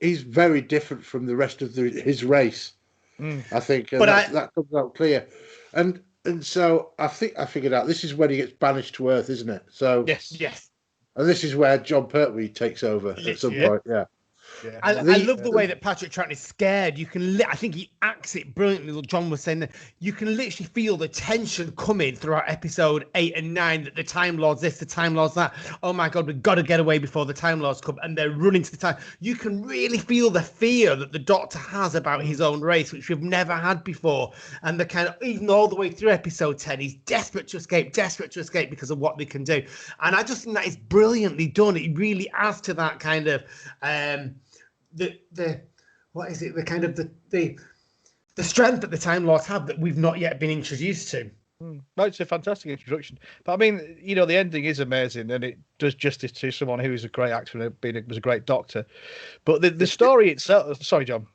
he's very different from the rest of his race. I think, and that comes out clear. And so I think I figured out this is when he gets banished to Earth, isn't it? So yes. And this is where John Pertwee takes over at some point. Yeah. Yeah. I love the way that Patrick Troughton is scared. You can, I think he acts it brilliantly. John was saying that you can literally feel the tension coming throughout episode 8 and 9. That the Time Lords this, the Time Lords that. Oh my God, we've got to get away before the Time Lords come, and they're running to the time. You can really feel the fear that the Doctor has about his own race, which we've never had before. And the kind of, even all the way through episode 10, he's desperate to escape because of what they can do. And I just think that is brilliantly done. It really adds to that kind of the strength that the Time Lords have that we've not yet been introduced to. No, it's a fantastic introduction. But I mean, the ending is amazing, and it does justice to someone who is a great actor and was a great Doctor. But the story itself, sorry, John.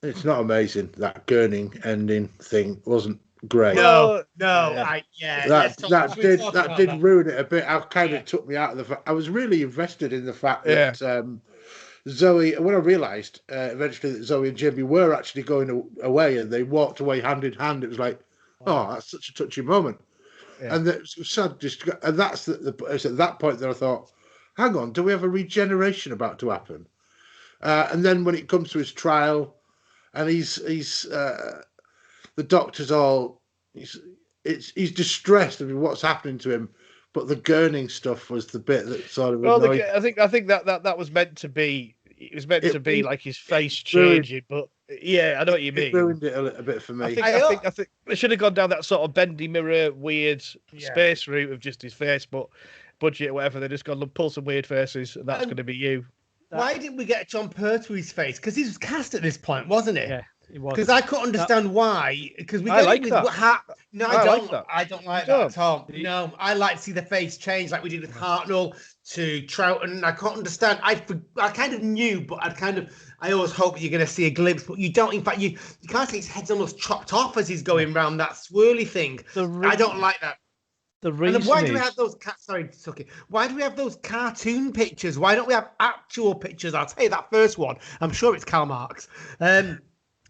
It's not amazing. That gurning ending thing wasn't great. No. That did ruin it a bit. It took me out of the fact. I was really invested in the fact that Zoe, when I realised eventually that Zoe and Jamie were actually going away and they walked away hand in hand, it was like, oh, that's such a touching moment. Yeah. And it was sad. And that's it's at that point that I thought, hang on, do we have a regeneration about to happen? And then when it comes to his trial, and he's the Doctor's he's distressed of what's happening to him. But the gurning stuff was the bit that sort of annoyed. I think that was meant to be. It was meant to be like his face changing, but yeah, I know what you mean. It ruined it a bit for me. I think they should have gone down that sort of bendy mirror, weird space route of just his face, but budget or whatever. They just gone pull some weird faces, and that's going to be you. Why didn't we get John Pertwee's face? Because he was cast at this point, wasn't he? It was. Because I couldn't understand why. Because we I get like it with that. No, I I like don't. that. I don't like You that don't? at all. No, I like to see the face change, like we did with Hartnell to Troughton. I can't understand. I kind of knew, but I always hope you're going to see a glimpse, but you don't. In fact, you can't see his head's almost chopped off as he's going round that swirly thing. I don't like that. The And reason then why is, do we have those sorry, Suky. Why do we have those cartoon pictures? Why don't we have actual pictures? I'll tell you that first one. I'm sure it's Karl Marx.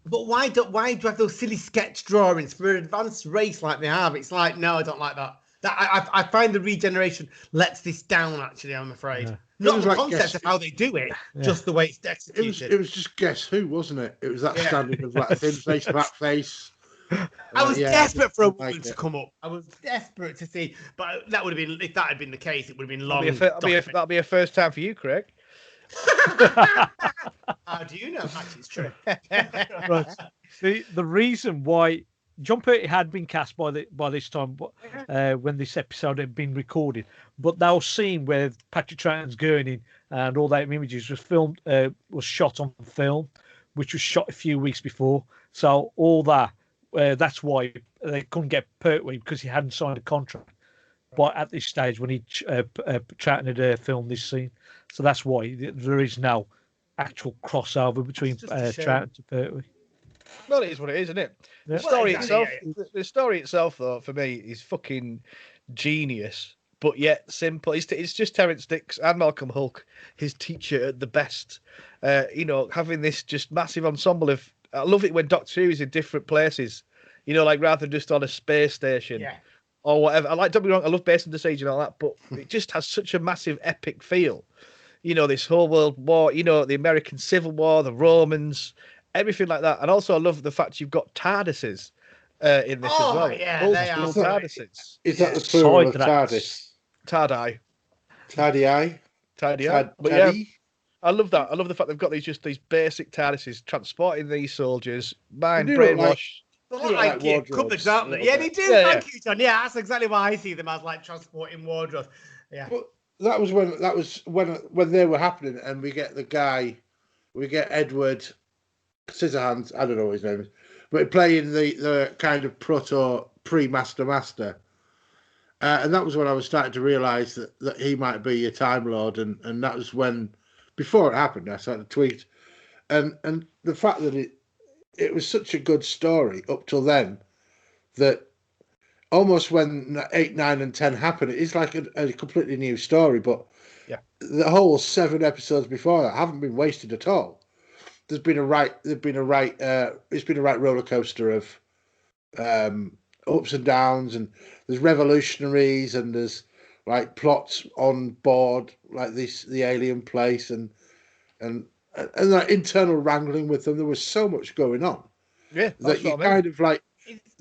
But why do you have those silly sketch drawings for an advanced race like they have? It's like, no, I don't like that. I find the regeneration lets this down. Actually, I'm afraid. Yeah. Not the like concept of how they do it, just the way it's executed. It was just Guess Who, wasn't it? It was that standard of like thin face, flat face. I was desperate for a woman like to it. come up. I was desperate to see, but that would have been, if that had been the case, it would have been long. That'll be a first time for you, Craig. How do you know? Actually, it's true. right. The reason why John Pertwee had been cast by this time, when this episode had been recorded, but that scene where Patrick Troughton's gurning and all that images was shot on film, which was shot a few weeks before. So all that, that's why they couldn't get Pertwee, because he hadn't signed a contract. But at this stage, when Troughton had filmed this scene, so that's why there is no actual crossover between Troughton and Pertwee. Well, it is what it is, isn't it? Yeah. The story itself, though, for me, is fucking genius, but yet simple. It's just Terrence Dicks and Malcolm Hulke, his teacher at the best. Having this just massive ensemble of. I love it when Doctor Who is in different places. Like rather than just on a space station. Yeah. Or whatever. Don't be wrong, I love Base and Siege and all that, but it just has such a massive epic feel. This whole world war, the American Civil War, the Romans, everything like that. And also I love the fact you've got TARDISes in this as well. Yeah, they are. TARDISes. Is that the plural of TARDIS? TARDI. TARDI? But yeah, I love that. I love the fact they've got these basic TARDISes transporting these soldiers, brainwash. Like cupboards, aren't they? Yeah, they do. Thank you, John. Yeah, that's exactly why I see them, as like transporting wardrobes. Yeah. But that was when they were happening, and we get Edward Scissorhands. I don't know what his name is, but playing the kind of proto pre-Master. And that was when I was starting to realise that he might be a Time Lord, and that was when, before it happened, I started to tweet, and the fact that it was such a good story up till then, that almost when 8, 9, and 10 happened, it is like a completely new story. But the whole 7 episodes before that haven't been wasted at all. It's been a right roller coaster of ups and downs, and there's revolutionaries, and there's like plots on board, like the alien place, and that internal wrangling with them. There was so much going on. Yeah, that you kind of like.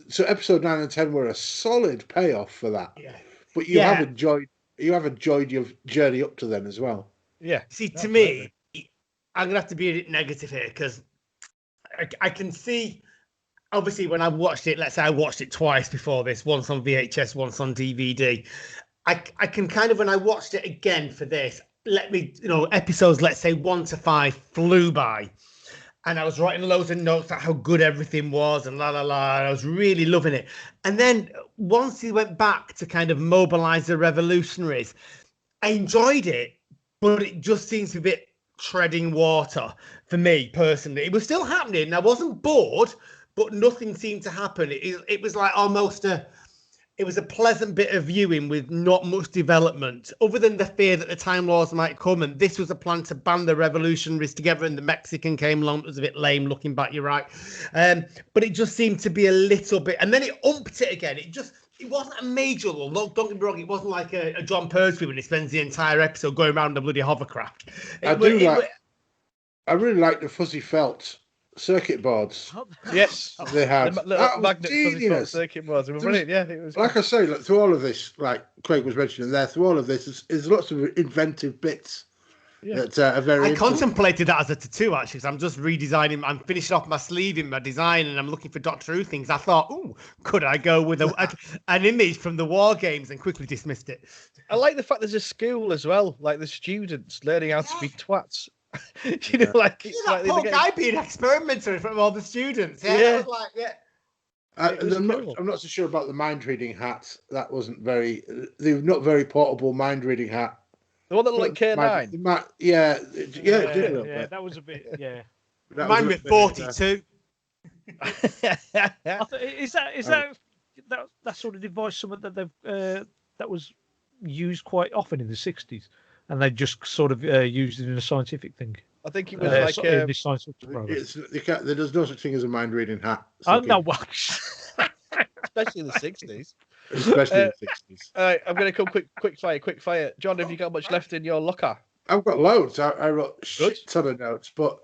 So episode 9 and 10 were a solid payoff for that. Yeah, but you have enjoyed your journey up to then as well. Yeah. See, to me, I'm gonna have to be a bit negative here, because I can see. Obviously, when I watched it, let's say I watched it twice before this, once on VHS, once on DVD. I can kind of, when I watched it again for this, episodes, let's say 1 to 5 flew by, and I was writing loads of notes about how good everything was and and I was really loving it. And then once he went back to kind of mobilize the revolutionaries, I enjoyed it, but it just seems to be a bit treading water for me personally. It was still happening. I wasn't bored, but nothing seemed to happen. It was like almost it was a pleasant bit of viewing with not much development, other than the fear that the Time Lords might come. And this was a plan to band the revolutionaries together, and the Mexican came along. It was a bit lame looking back, you're right. But it just seemed to be a little bit, and then it umped it again. It wasn't a major lull. Don't get me wrong, it wasn't like a John Pertwee when he spends the entire episode going around the bloody hovercraft. I really like the fuzzy felt circuit boards. Yes, they had. That was genius. Circuit boards. It was brilliant. Yeah, it was. Like I say, through all of this, like Craig was mentioning there, through all of this is lots of inventive bits that are very. I contemplated that as a tattoo, actually. So I'm just redesigning. I'm finishing off my sleeve in my design, and I'm looking for Doctor Who things. I thought, could I go with an image from the War Games, and quickly dismissed it. I like the fact there's a school as well, like the students learning how to be twats. You know, like it's that like poor guy being experimented from all the students. Yeah, Yeah. that was like, yeah. I'm not so sure about the mind reading hat. That wasn't very. They're not very portable mind reading hat. The one that looked like K9. It did a little Yeah, bit. that was a bit. Yeah. That was Mine a with little bit, 42. Is that sort of device something that they've that was used quite often in the 60s, and they just sort of used it in a scientific thing? I think it was like in this science fiction program. There's no such thing as a mind reading hat. Oh Suky. no, especially in the 60s. Especially in the 60s. All right, I'm going to come quick fire. John, have you got much left in your locker? I've got loads. I wrote a shit ton of notes, but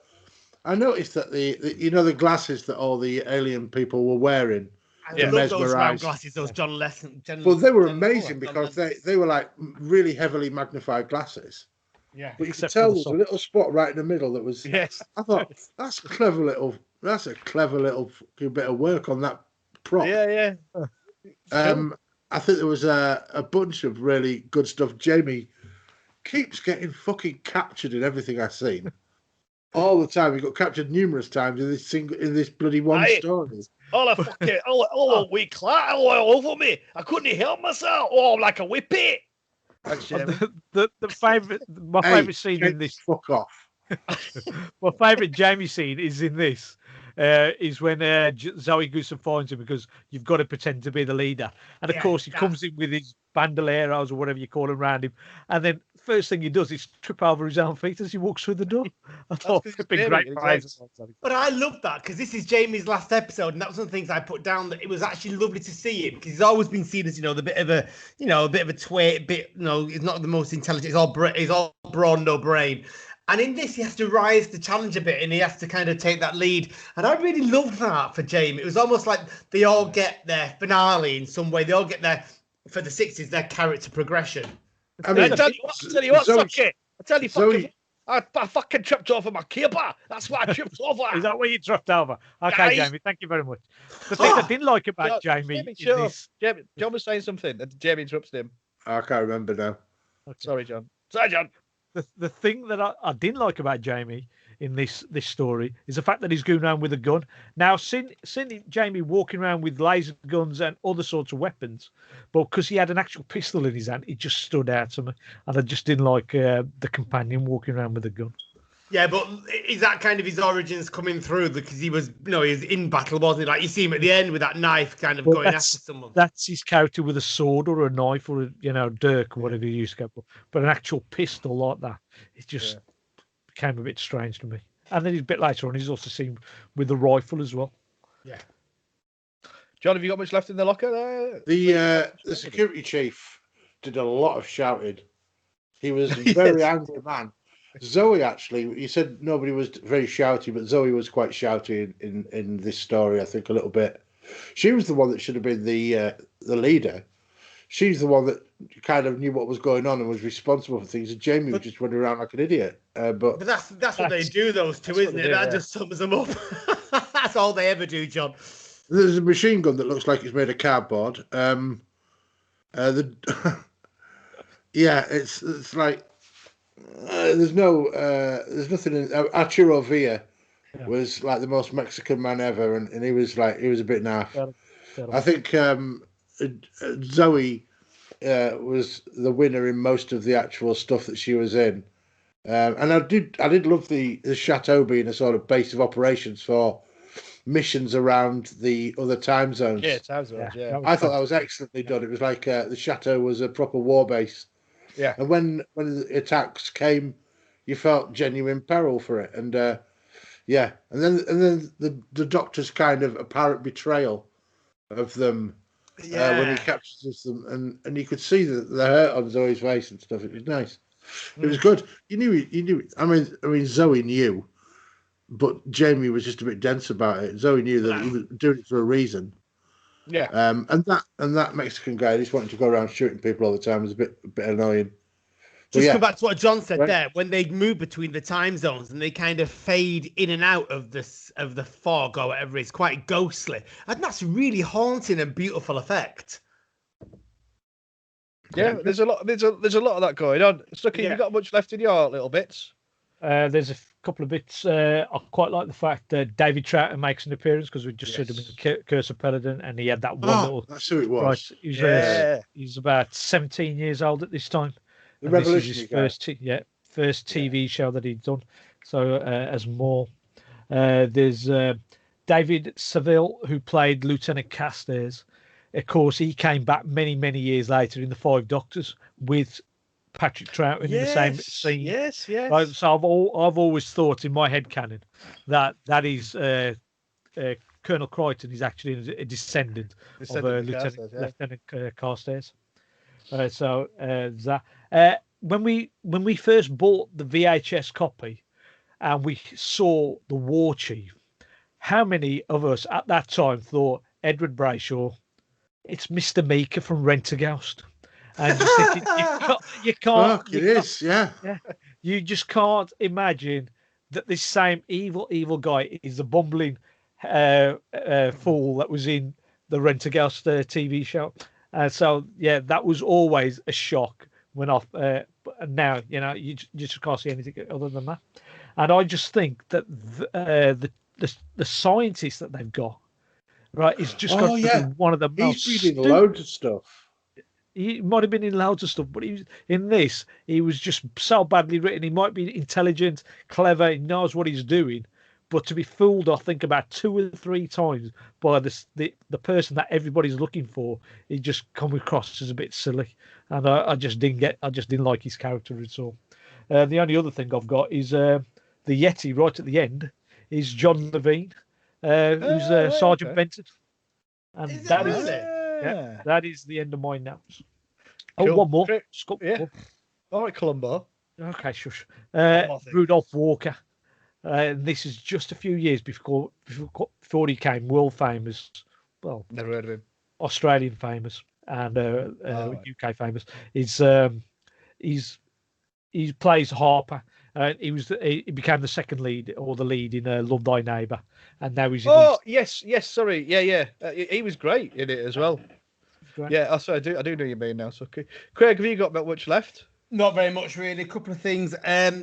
I noticed that the glasses that all the alien people were wearing. I love those round glasses, those John Lesson. Well, they were amazing because they were like really heavily magnified glasses. Yeah, but you could tell there was a little spot right in the middle that was. Yes, I thought that's a clever little bit of work on that prop. Yeah. I think there was a bunch of really good stuff. Jamie keeps getting fucking captured in everything I've seen. All the time. He got captured numerous times in this bloody one story. Oh, weak class all over me. I couldn't help myself. Oh, I'm like a whippet. My favourite scene in this. Fuck off. My favourite Jamie scene is in this. Is when Zoe goes and finds him because you've got to pretend to be the leader, and of course he comes in with his bandoleros or whatever you call them around him, and then first thing he does is trip over his own feet as he walks through the door. I thought it's been great. But I love that because this is Jamie's last episode, and that was one of the things I put down. That it was actually lovely to see him because he's always been seen as the bit of a twit, he's not the most intelligent. He's all brawn, no brain. And in this, he has to rise to challenge a bit, and he has to kind of take that lead. And I really loved that for Jamie. It was almost like they all get their finale in some way. They all get their, for the 60s, their character progression. I tell you what, Suky. I fucking tripped over my cable. That's what I tripped over. Is that what you tripped over? Okay, Jamie, thank you very much. The thing I didn't like about Jamie is Jamie, John was saying something, and Jamie interrupted him. I can't remember now. Okay. Sorry, John. The thing that I didn't like about Jamie in this story is the fact that he's going around with a gun. Now, seeing Jamie walking around with laser guns and other sorts of weapons, but because he had an actual pistol in his hand, it just stood out to me. And I just didn't like the companion walking around with a gun. Yeah, but is that kind of his origins coming through? Because he was, he was in battle, wasn't he? Like you see him at the end with that knife kind of going after someone. That's his character with a sword or a knife or a dirk or whatever you used to go. But an actual pistol like that, it just became a bit strange to me. And then a bit later on, he's also seen with the rifle as well. Yeah. John, have you got much left in the locker there? The security chief did a lot of shouting. He was a very angry man. Zoe, actually, you said nobody was very shouty, but Zoe was quite shouty in this story, I think, a little bit. She was the one that should have been the leader. She's the one that kind of knew what was going on and was responsible for things. And Jamie was just running around like an idiot. But that's what they do, those two, isn't it? That just sums them up. That's all they ever do, John. There's a machine gun that looks like it's made of cardboard. It's like there's nothing in Arturo Villa was like the most Mexican man ever, and he was a bit naff. I think Zoe was the winner in most of the actual stuff that she was in, and I did love the chateau being a sort of base of operations for missions around the other time zones. Yeah, time zones. Yeah, I thought that was excellently done. It was like the chateau was a proper war base. Yeah, and when the attacks came, you felt genuine peril for it, and and then the Doctor's kind of apparent betrayal of them when he captures them, and you could see the hurt on Zoe's face and stuff. It was nice. It was good. You knew. I mean, Zoe knew, but Jamie was just a bit dense about it. Zoe knew that he was doing it for a reason. Yeah. And that Mexican guy just wanting to go around shooting people all the time was a bit annoying. Just go back to what John said there. When they move between the time zones and they kind of fade in and out of the fog or whatever, it's quite ghostly, and that's really haunting and beautiful effect. Yeah, there's a lot of that going on. Suky, you got much left in your little bits? There's a couple of bits. I quite like the fact that David Troughton makes an appearance because we just saw him in Curse of Peladon, and he had that one little. That's who it was. Right, he's about 17 years old at this time. The and this is Revolutionary his first TV show that he'd done. So as more, there's David Seville, who played Lieutenant Carstairs. Of course, he came back many years later in the Five Doctors with Patrick Troughton in the same scene. Yes. Right, so I've always thought in my head canon that is Colonel Crichton is actually a descendant of Lieutenant Carstairs. When we first bought the VHS copy and we saw the War Chief, how many of us at that time thought Edward Brayshaw, it's Mr. Meeker from Rentaghost? And just thinking, you can't. It is, yeah. You just can't imagine that this same evil guy is the bumbling fool that was in the Rentaghost TV show. So that was always a shock when but now you just can't see anything other than that. And I just think that the scientist that they've got, right, is just got to be one of the most. He's reading loads of stuff. He might have been in loads of stuff, but he was just so badly written. He might be intelligent, clever, he knows what he's doing, but to be fooled, I think, about 2 or 3 times by the person that everybody's looking for, he just come across as a bit silly, and I just didn't like his character at all. The only other thing I've got is the Yeti right at the end is John Levine, who's Sergeant Benton, and that is the end of my notes. Cool. Oh, one more. All right, Columbo. Okay, shush. Rudolph Walker. This is just a few years before he became world famous. Well, never heard of him. Australian famous and UK famous. He plays Harper. He became the second lead or the lead in Love Thy Neighbour, and now he's. Yes. Sorry, he was great in it as well. Great. Yeah, I do know what you mean now. So, okay. Craig, have you got much left? Not very much, really. A couple of things.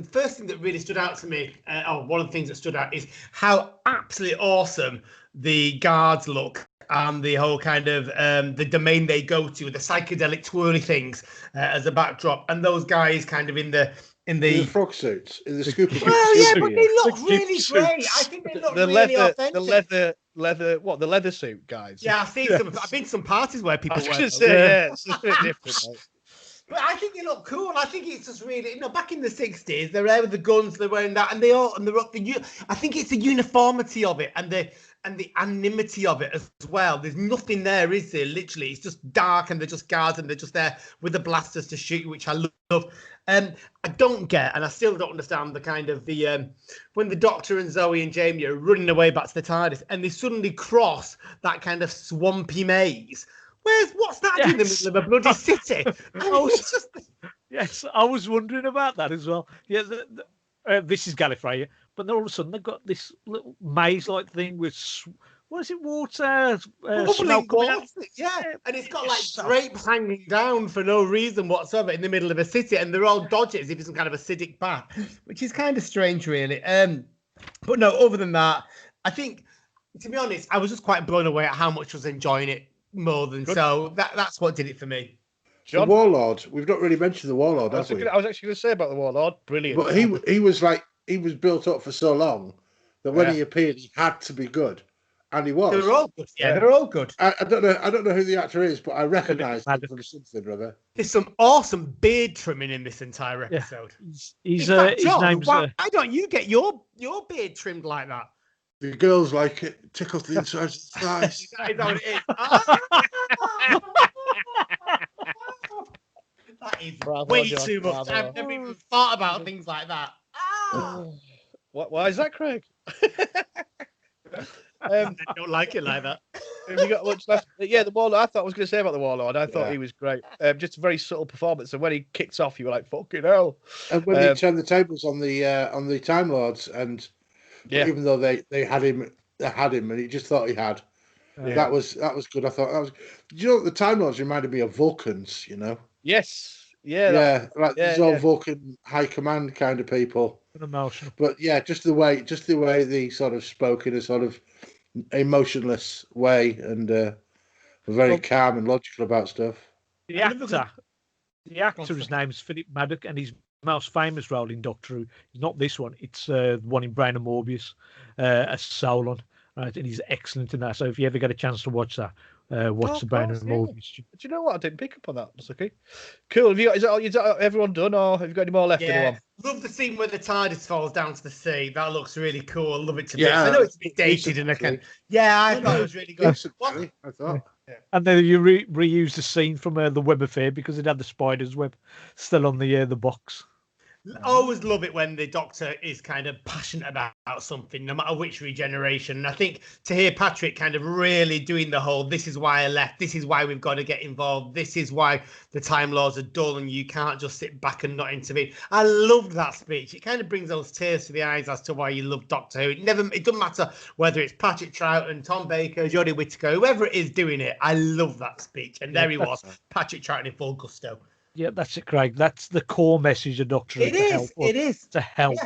First thing that really stood out to me, one of the things that stood out is how absolutely awesome the guards look and the whole kind of the domain they go to, the psychedelic twirly things as a backdrop, and those guys kind of in the frog suits, in the scoopy. Well, yeah, but they look really great. I think they look really authentic. The leather suit guys. Yeah, I've been to some parties where people wear those. It's a bit different. Right? But I think they look cool. I think it's just really, back in the 60s, they're there with the guns, they're wearing that, and I think it's the uniformity of it and the anonymity of it as well. There's nothing there, is there? Literally, it's just dark, and they're just guards, and they're just there with the blasters to shoot you, which I love. I don't get, and I still don't understand the kind of when the Doctor and Zoe and Jamie are running away back to the TARDIS, and they suddenly cross that kind of swampy maze. What's that in the middle of a bloody city? Yes, I was wondering about that as well. Yeah, this is Gallifrey, but then all of a sudden they've got this little maze-like thing with what is it? Water, smoke coming out. Yeah, and it's got like drapes hanging down for no reason whatsoever in the middle of a city, and they're all dodgy as if it's some kind of acidic bath, which is kind of strange, really. But no, other than that, I think, to be honest, I was just quite blown away at how much I was enjoying it more than so. That's what did it for me. John? The Warlord. We've not really mentioned the Warlord, have we? I was actually going to say about the Warlord. Brilliant. But he was built up for so long that when he appeared, he had to be good, and he was. They're all good. Yeah, they're all good. I don't know who the actor is, but I recognise him from something or other. There's some awesome beard trimming in this entire episode. His name's. Why don't you get your beard trimmed like that? The girls like it, tickles the inside of the thighs. Is that what it is? That is way too much. Bravo. I've never even thought about things like that. Why is that, Craig? I don't like it like that. Have you got much left? Yeah, the Warlord. I thought I was going to say about the Warlord. I thought he was great. Just a very subtle performance. And when he kicks off, you were like, "Fucking hell!" And when they turned the tables on the Time Lords, and even though they had him, and he just thought he had. That was good. I thought that was. The Time Lords reminded me of Vulcans. Yes. Yeah. These old Vulcan high command kind of people. and emotional. But yeah, just the way they sort of spoke in a sort of emotionless way, and very calm and logical about stuff. The actor's name's Philip Maddock, and his most famous role in Doctor Who is not this one. It's one in Brain and Morbius as Solon, right? And he's excellent in that. So if you ever get a chance to watch that, watch the Brain and Morbius. Do you know what? I didn't pick up on that. That's okay. Cool. Have you got, is that everyone done, or have you got any more left? Yeah. Anyone? Love the scene where the TARDIS falls down to the sea. That looks really cool. Love it to Yeah, bits. I know it's a bit dated and I can. Yeah, I thought it was really good. I thought. And then you reused the scene from the Web Affair because it had the spider's web still on the box. I always love it when the Doctor is kind of passionate about something, no matter which regeneration. And I think to hear Patrick kind of really doing the whole, this is why I left, this is why we've got to get involved, this is why the Time Lords are dull and you can't just sit back and not intervene. I loved that speech. It kind of brings those tears to the eyes as to why you love Doctor Who. It doesn't matter whether it's Patrick Troughton, Tom Baker, Jodie Whittaker, whoever it is doing it. I love that speech. And there he was, Patrick Troughton in full gusto. Yeah, that's it, Craig. That's the core message of Doctor Who. It is. To help.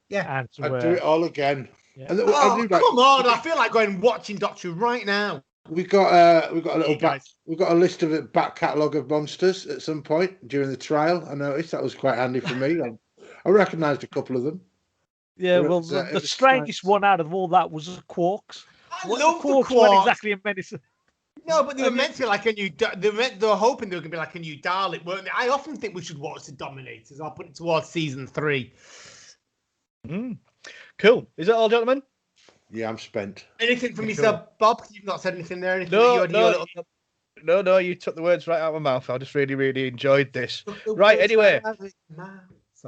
Yeah. And to, I'd do it all again. Yeah. Come on! I feel like going and watching Doctor Who right now. We've got a little we've got a list of a back catalogue of monsters at some point during the trial. I noticed that was quite handy for me. I recognised a couple of them. Yeah, well, the strangest one out of all that was the Quarks. I love the Quarks. Weren't exactly a menace. No, but they were meant to be like a new. They were hoping they were going to be like a new Dalek, weren't they? I often think we should watch the Dominators. I'll put it towards season 3. Cool. Is that all, gentlemen? Yeah, I'm spent. Anything from yourself, Bob? You've not said anything there. Anything No. You took the words right out of my mouth. I just really, really enjoyed this. Right. Anyway,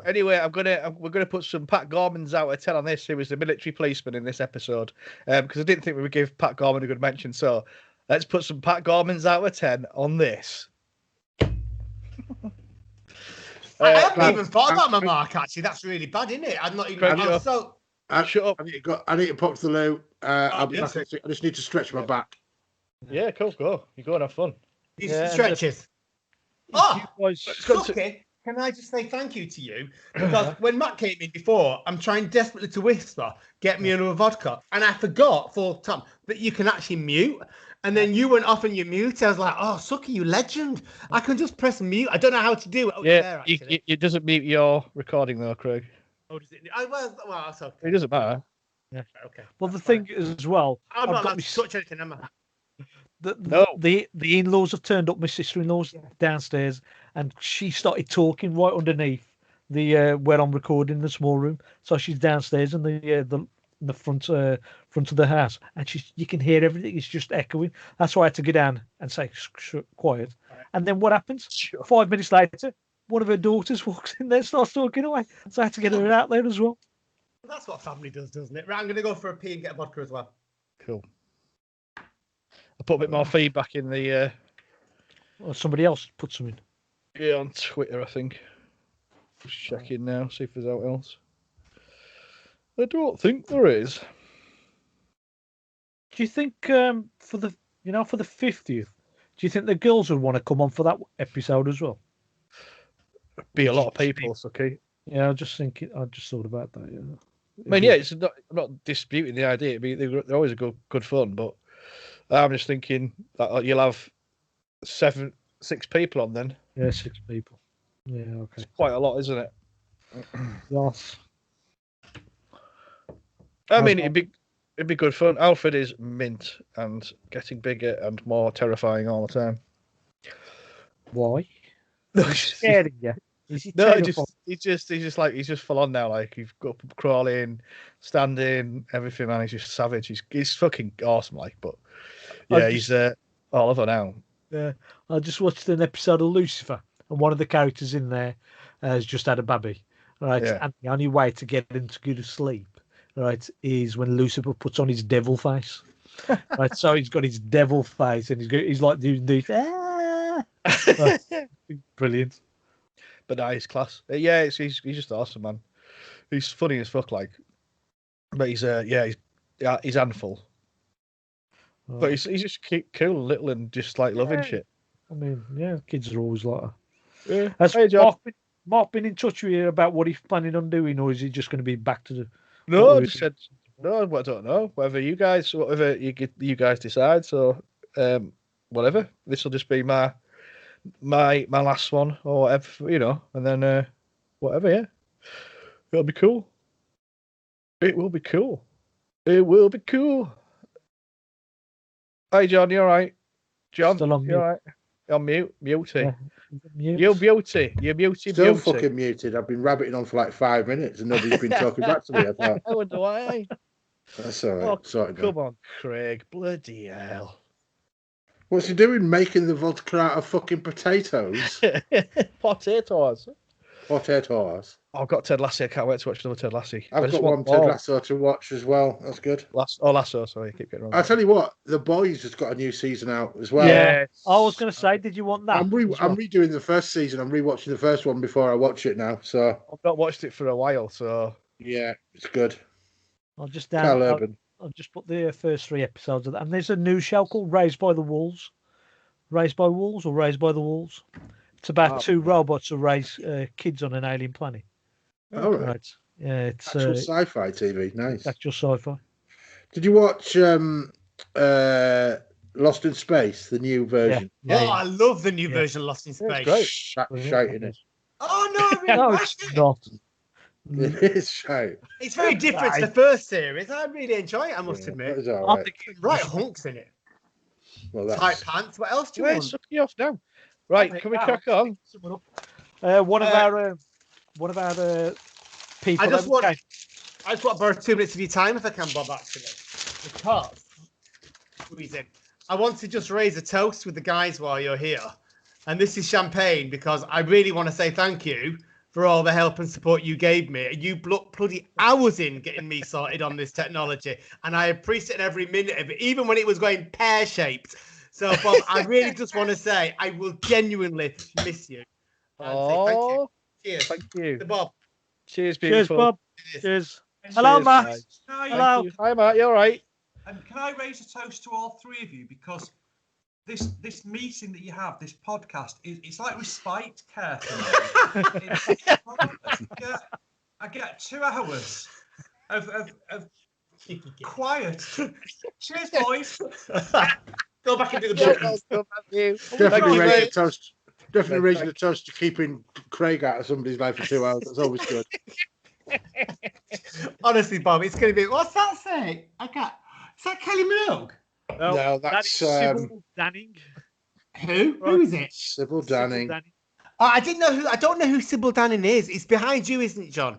we're gonna put some Pat Gorman's out of 10 on this. Who was the military policeman in this episode? Because I didn't think we would give Pat Gorman a good mention. So let's put some Pat Gorman's out of 10 on this. I haven't even thought about my mark. Actually, that's really bad, isn't it? I'm not even. Shut up. I need to pop to the loo. I just need to stretch my back. Yeah, cool. Go. You go and have fun. Stretches. Suky, can I just say thank you to you? Because when Matt came in before, I'm trying desperately to whisper, get me another vodka. And I forgot full time that you can actually mute. And then you went off and you mute. I was like, oh, Suky, you legend. I can just press mute. I don't know how to do it. It doesn't mute your recording though, Craig. Oh, does it? Well, that's okay. It doesn't matter. Yeah. Okay. Well, the thing is as well, I'm not allowed to touch anything, am I? The in-laws have turned up. My sister-in-law's downstairs, and she started talking right underneath the where I'm recording the small room. So she's downstairs in the front of the house, and you can hear everything. It's just echoing. That's why I had to go down and say quiet. And then what happens? 5 minutes later, one of her daughters walks in there, starts talking away. So I had to get her out there as well. That's what family does, doesn't it? Right, I'm going to go for a pee and get a vodka as well. Cool. I'll put a bit more feedback in the... Or somebody else put some in. Yeah, on Twitter, I think. Just checking now, see if there's anything else. I don't think there is. Do you think for the 50th, do you think the girls would want to come on for that episode as well? Be a lot of people, Suky. Yeah, I just thought about that. Yeah. I mean, I'm not disputing the idea. They're always a good fun, but I'm just thinking that you'll have 6 people on then. Yeah, 6 people. Yeah, okay. It's quite a lot, isn't it? Yes. I mean, it'd be good fun. Alfred is mint and getting bigger and more terrifying all the time. Why? He's scaring you. He's just full on now. Like he's got crawling, standing, everything. Man, he's just savage. He's fucking awesome. Like, but yeah, he's all over now. Yeah, I just watched an episode of Lucifer, and one of the characters in there has just had a baby. Right, and the only way to get him to go to sleep, right, is when Lucifer puts on his devil face. Right, so he's got his devil face, and he's like doing this. Brilliant. But no, he's class. Yeah, he's just awesome, man. He's funny as fuck, like. But he's handful. Oh. But he's just cool and little and just like loving shit. I mean, yeah, kids are always like that. Yeah. Mark been in touch with you about what he's planning on doing, or is he just going to be back to the? No, what I we- just said no. I don't know. Whatever you guys decide. So, whatever. This will just be my last one or whatever, and then whatever. Yeah, it'll be cool. It will be cool. It will be cool. Hey, John, you all right? John, Still on you mute. all right? You're on mute. Beauty. Yeah. Mute. You're beauty. You're beauty. Still beauty. fucking muted. I've been rabbiting on for like 5 minutes and nobody's been talking back to me. I thought, I wonder why. that's all right. Oh, Sorted now. come on, Craig. Bloody hell. What's he doing? Making the vodka out of fucking potatoes? Potatoes. Potatoes. I've got Ted Lasso. I can't wait to watch another Ted Lasso. I've got one Ted Lasso to watch as well. That's good. Lasso. Sorry, I keep getting wrong. I'll tell you what, The Boys has got a new season out as well. Yeah. I was going to say, did you want that? I'm redoing the first season. I'm rewatching the first one before I watch it now. So I've not watched it for a while, so yeah, it's good. I'll just Carl Urban. I'll just put the first 3 episodes of that. And there's a new show called Raised by the Wolves. Raised by Wolves or Raised by the Wolves. It's about 2 robots who raise kids on an alien planet. All right. Yeah, it's Actual sci-fi TV. Nice. actual sci-fi. Did you watch Lost in Space, the new version? Yeah. Oh, I love the new version of Lost in Space. great. Shite in it. Oh no, I really No, like it's it. not. It is shite. It's very different to the first series. I really enjoy it, I must That admit. is all I right. think Right hunks in it. Well, Tight that's pants. What else do you Wait, want? suck you off now. Right, can we crack on? One of our people. I just that want came- to borrow 2 minutes of your time if I can, Bob, actually. Because I want to just raise a toast with the guys while you're here. And this is champagne because I really want to say thank you for all the help and support you gave me. You bloody hours in getting me sorted on this technology. And I appreciate every minute of it, even when it was going pear-shaped. So, Bob, I really just want to say I will genuinely miss you. And say thank you. Oh, Cheers. thank you. To Bob. Cheers, Cheers, beautiful. Bob. Cheers. Cheers. Hello, Matt. guys. Can Hello. Thank you. Hi, Matt. You all right? can I raise a toast to all 3 of you because this meeting that you have, this podcast, it's like respite care for me. I get 2 hours of quiet. Cheers, boys. Go back into the book. definitely you, raising a mate. toast. Definitely raising a toast to keeping Craig out of somebody's life for 2 hours. That's always good. Honestly, Bob, it's going to be. What's that say? I can't. Is that Kelly Minogue? No, that that's is Sybil Danning. Who? Who is it? Sybil Sybil Danning. Oh, I didn't know who. I don't know who Sybil Danning is. It's behind you, isn't it, John?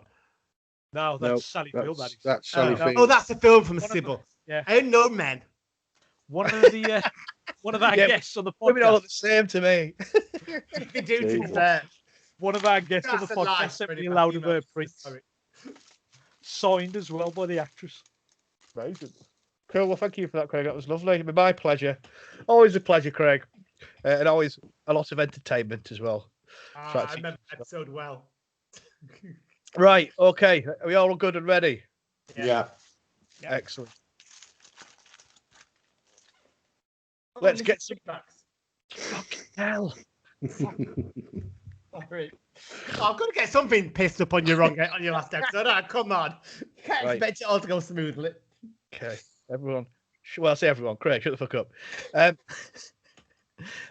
No, No, that's Sally Field. That is. that's Sally no. Field. Oh, that's a film from One of Sybil. yeah. I didn't know, man. One of the one of our Yeah, guests on the Women all podcast. look the same to me. You do to be Jesus. fair. One of our guests on the That's a lie, podcast sent Freddie me a load of Mercury. her prints, Sorry. signed as well by the actress. Amazing. Cool. Well, thank you for that, Craig. That was lovely. My pleasure. Always a pleasure, Craig. And always a lot of entertainment as well. I remember that episode well. Right. Okay. Are we all good and ready? Yeah. Yeah. Excellent. Let's get some. Fucking hell. Sorry. Oh, I've got to get something pissed up on your last episode. Come on. You can't Right. expect it all to go smoothly. Okay. Everyone. Well, I say everyone. Craig, shut the fuck up.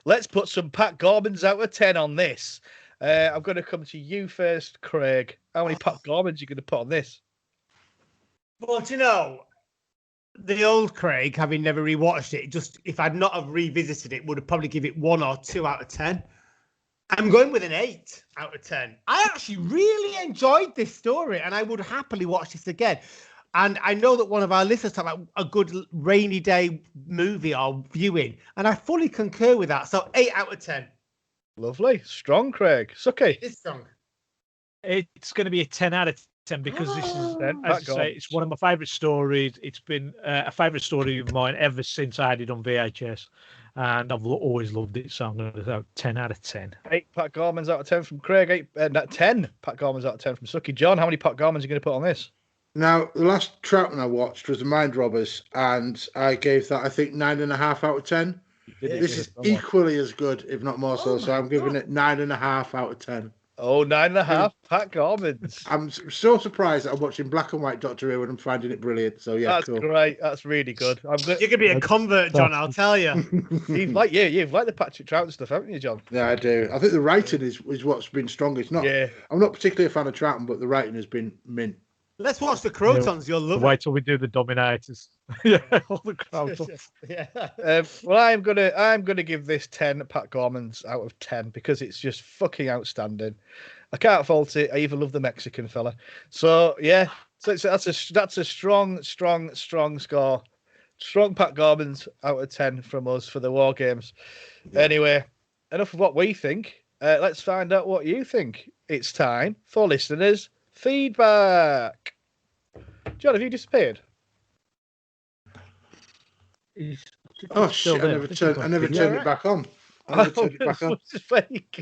Let's put some Pat Gormans out of 10 on this. I'm going to come to you first, Craig. How many Pat Gormans are you going to put on this? But you know, the old Craig, having never rewatched it, just if I'd not have revisited it, would have probably give it 1 or 2 out of 10. I'm going with an 8 out of 10. I actually really enjoyed this story, and I would happily watch this again. And I know that one of our listeners talked about a good rainy day movie or viewing, and I fully concur with that. So 8 out of 10. Lovely. Strong, Craig. Sucky. This song. It's going to be a 10 out of 10 because this is, as I say, it's one of my favourite stories. It's been a favourite story of mine ever since I had it on VHS, and I've always loved it. So I'm going to go 10 out of 10. 8 Pat Gormans out of 10 from Craig. 10 Pat Gormans out of 10 from Sucky. John, how many Pat Gormans are you going to put on this? Now, the last Troughton I watched was The Mind Robbers, and I gave that, I think, 9.5 out of 10. This is equally as good, if not more so. So I'm giving it 9.5 out of 10. Oh, 9.5. Pat Gormans. I'm so surprised that I'm watching black and white Doctor Who and I'm finding it brilliant. So yeah, That's cool. great. That's really good. I'm good. You're gonna be a convert, John. I'll tell you. You've liked the Patrick Troughton stuff, haven't you, John? Yeah, I do. I think the writing is what's been strongest. Not, Yeah. I'm not particularly a fan of Troughton, but the writing has been mint. Let's watch the Crotons. You'll love Wait it. till we do the Dominators. Yeah, all the Crotons. Yeah. Well, I'm gonna give this 10 Pat Gormans out of 10 because it's just fucking outstanding. I can't fault it. I even love the Mexican fella. So yeah, that's a strong score. Strong Pat Gormans out of 10 from us for the War Games. Yeah. Anyway, enough of what we think. Let's find out what you think. It's time for listeners' feedback. John, have you disappeared? Oh shit! I never turned it back on. I never turned it back on.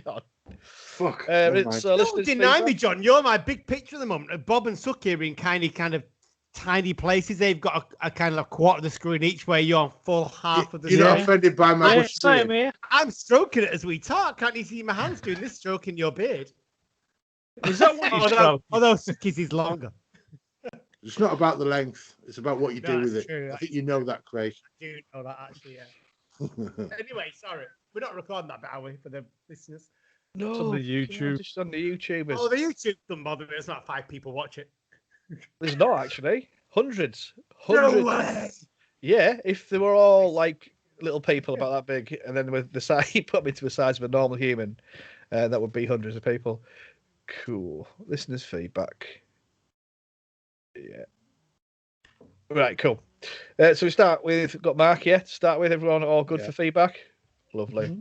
God. Fuck. Don't deny me, John. You're my big picture at the moment. Bob and Suky are in kind of tiny places. They've got a kind of quarter of the screen each way. You're on full half of the screen. You're not offended by my I'm stroking it as we talk. Can't you see my hands doing this, stroking your beard? Is that what although Suky's is longer. It's not about the length. It's about what you do with it. True. I think you know that, Craig. I do know that, actually, yeah. Anyway, sorry. We're not recording that bit, are we, for the listeners? No. It's on the YouTube. Just on the YouTubers. Oh, the YouTube doesn't bother me. It's not 5 people watch it. There's not, actually. Hundreds. No way! Yeah, if they were all like little people about that big, and then with the size, he put me to the size of a normal human, that would be hundreds of people. Cool. Listeners' feedback. Yeah. Right, cool. So we start with, got Mark, yeah? Start with everyone all good for feedback? Lovely. Mm-hmm.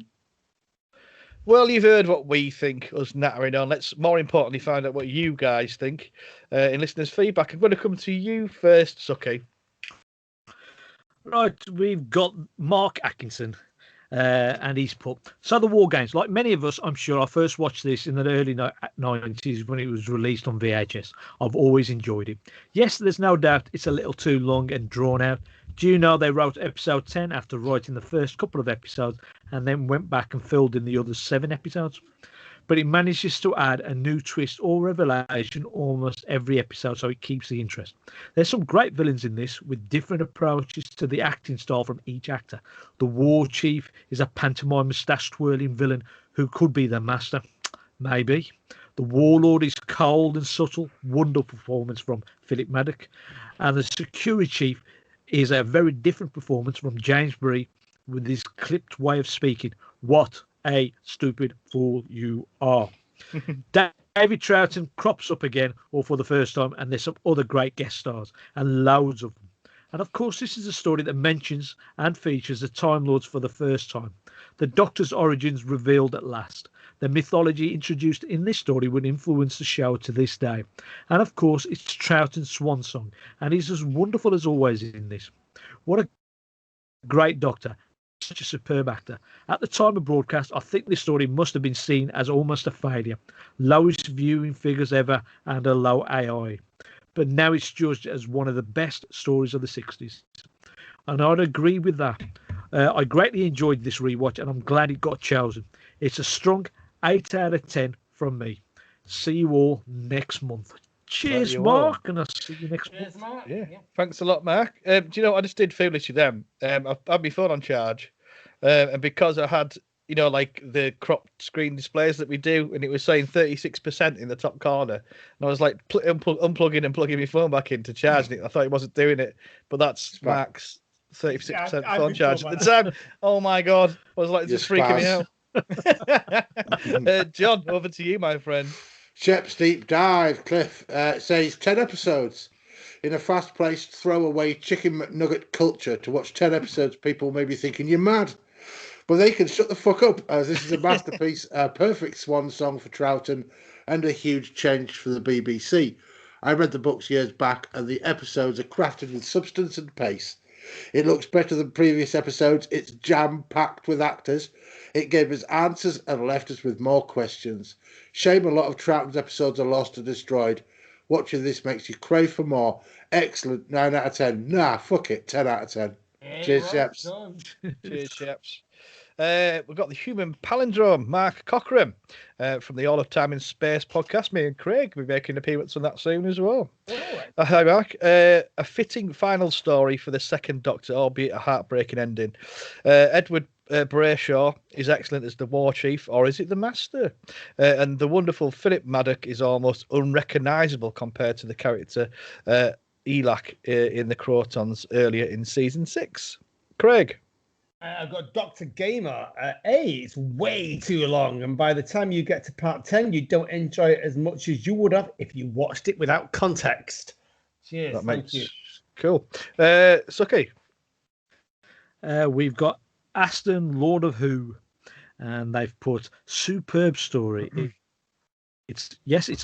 Well, you've heard what we think, us nattering on. Let's more importantly find out what you guys think in listeners' feedback. I'm going to come to you first, Suky. Right, we've got Mark Atkinson. And he's put, so the War Games, like many of us, I'm sure, I first watched this in the early 90s when it was released on VHS. I've always enjoyed it. Yes, there's no doubt it's a little too long and drawn out. Do you know they wrote episode 10 after writing the first couple of episodes and then went back and filled in the other 7 episodes? But it manages to add a new twist or revelation almost every episode, so it keeps the interest. There's some great villains in this with different approaches to the acting style from each actor. The War Chief is a pantomime moustache-twirling villain who could be the master. Maybe. The Warlord is cold and subtle. Wonderful performance from Philip Maddock. And the Security Chief is a very different performance from James Bree with his clipped way of speaking. What a stupid fool you are. David Troughton crops up again, or for the first time, and there's some other great guest stars, and loads of them. And of course, this is a story that mentions and features the Time Lords for the first time. The Doctor's origins revealed at last. The mythology introduced in this story would influence the show to this day. And of course, it's Troughton's swan song, and he's as wonderful as always in this. What a great Doctor. Such a superb actor. At the time of broadcast, I think this story must have been seen as almost a failure. Lowest viewing figures ever and a low AI. But now it's judged as one of the best stories of the 60s. And I'd agree with that. I greatly enjoyed this rewatch and I'm glad it got chosen. It's a strong 8 out of 10 from me. See you all next month. Cheers, Mark, and I'll see you next month. Mark. Yeah. Thanks a lot, Mark. Do you know what I just did foolish with them? I've had my phone on charge, and because I had, you know, like the cropped screen displays that we do, and it was saying 36% in the top corner, and I was like unplugging and plugging my phone back in to charge it. I thought it wasn't doing it, but that's Mark's 36% phone charge at the time. Oh my god, I was like just freaking me out. John, over to you, my friend. Shep's Deep Dive, Cliff, says 10 episodes. In a fast-paced, throwaway chicken McNugget culture, to watch 10 episodes, people may be thinking you're mad. But they can shut the fuck up, as this is a masterpiece, a perfect swan song for Troughton, and a huge change for the BBC. I read the books years back, and the episodes are crafted with substance and pace. It looks better than previous episodes. It's jam-packed with actors. It gave us answers and left us with more questions. Shame a lot of Troughton's episodes are lost or destroyed. Watching this makes you crave for more. Excellent. 9 out of 10. Nah, fuck it. 10 out of 10. Cheers, Sheps. Cheers, Sheps. We've got the human palindrome, Mark Cochran, from the All of Time in Space podcast. Me and Craig will be making an appearance on that soon as well. Hi, Mark. A fitting final story for the second Doctor, albeit a heartbreaking ending. Edward Brayshaw is excellent as the War Chief, or is it the Master? And the wonderful Philip Maddock is almost unrecognisable compared to the character Elak in the Crotons earlier in season 6. Craig. I've got Dr. Gamer. It's way too long, and by the time you get to part 10, you don't enjoy it as much as you would have if you watched it without context. Cheers. Thank you. Cool. Suky. We've got Aston, Lord of Who, and they've put superb story. It's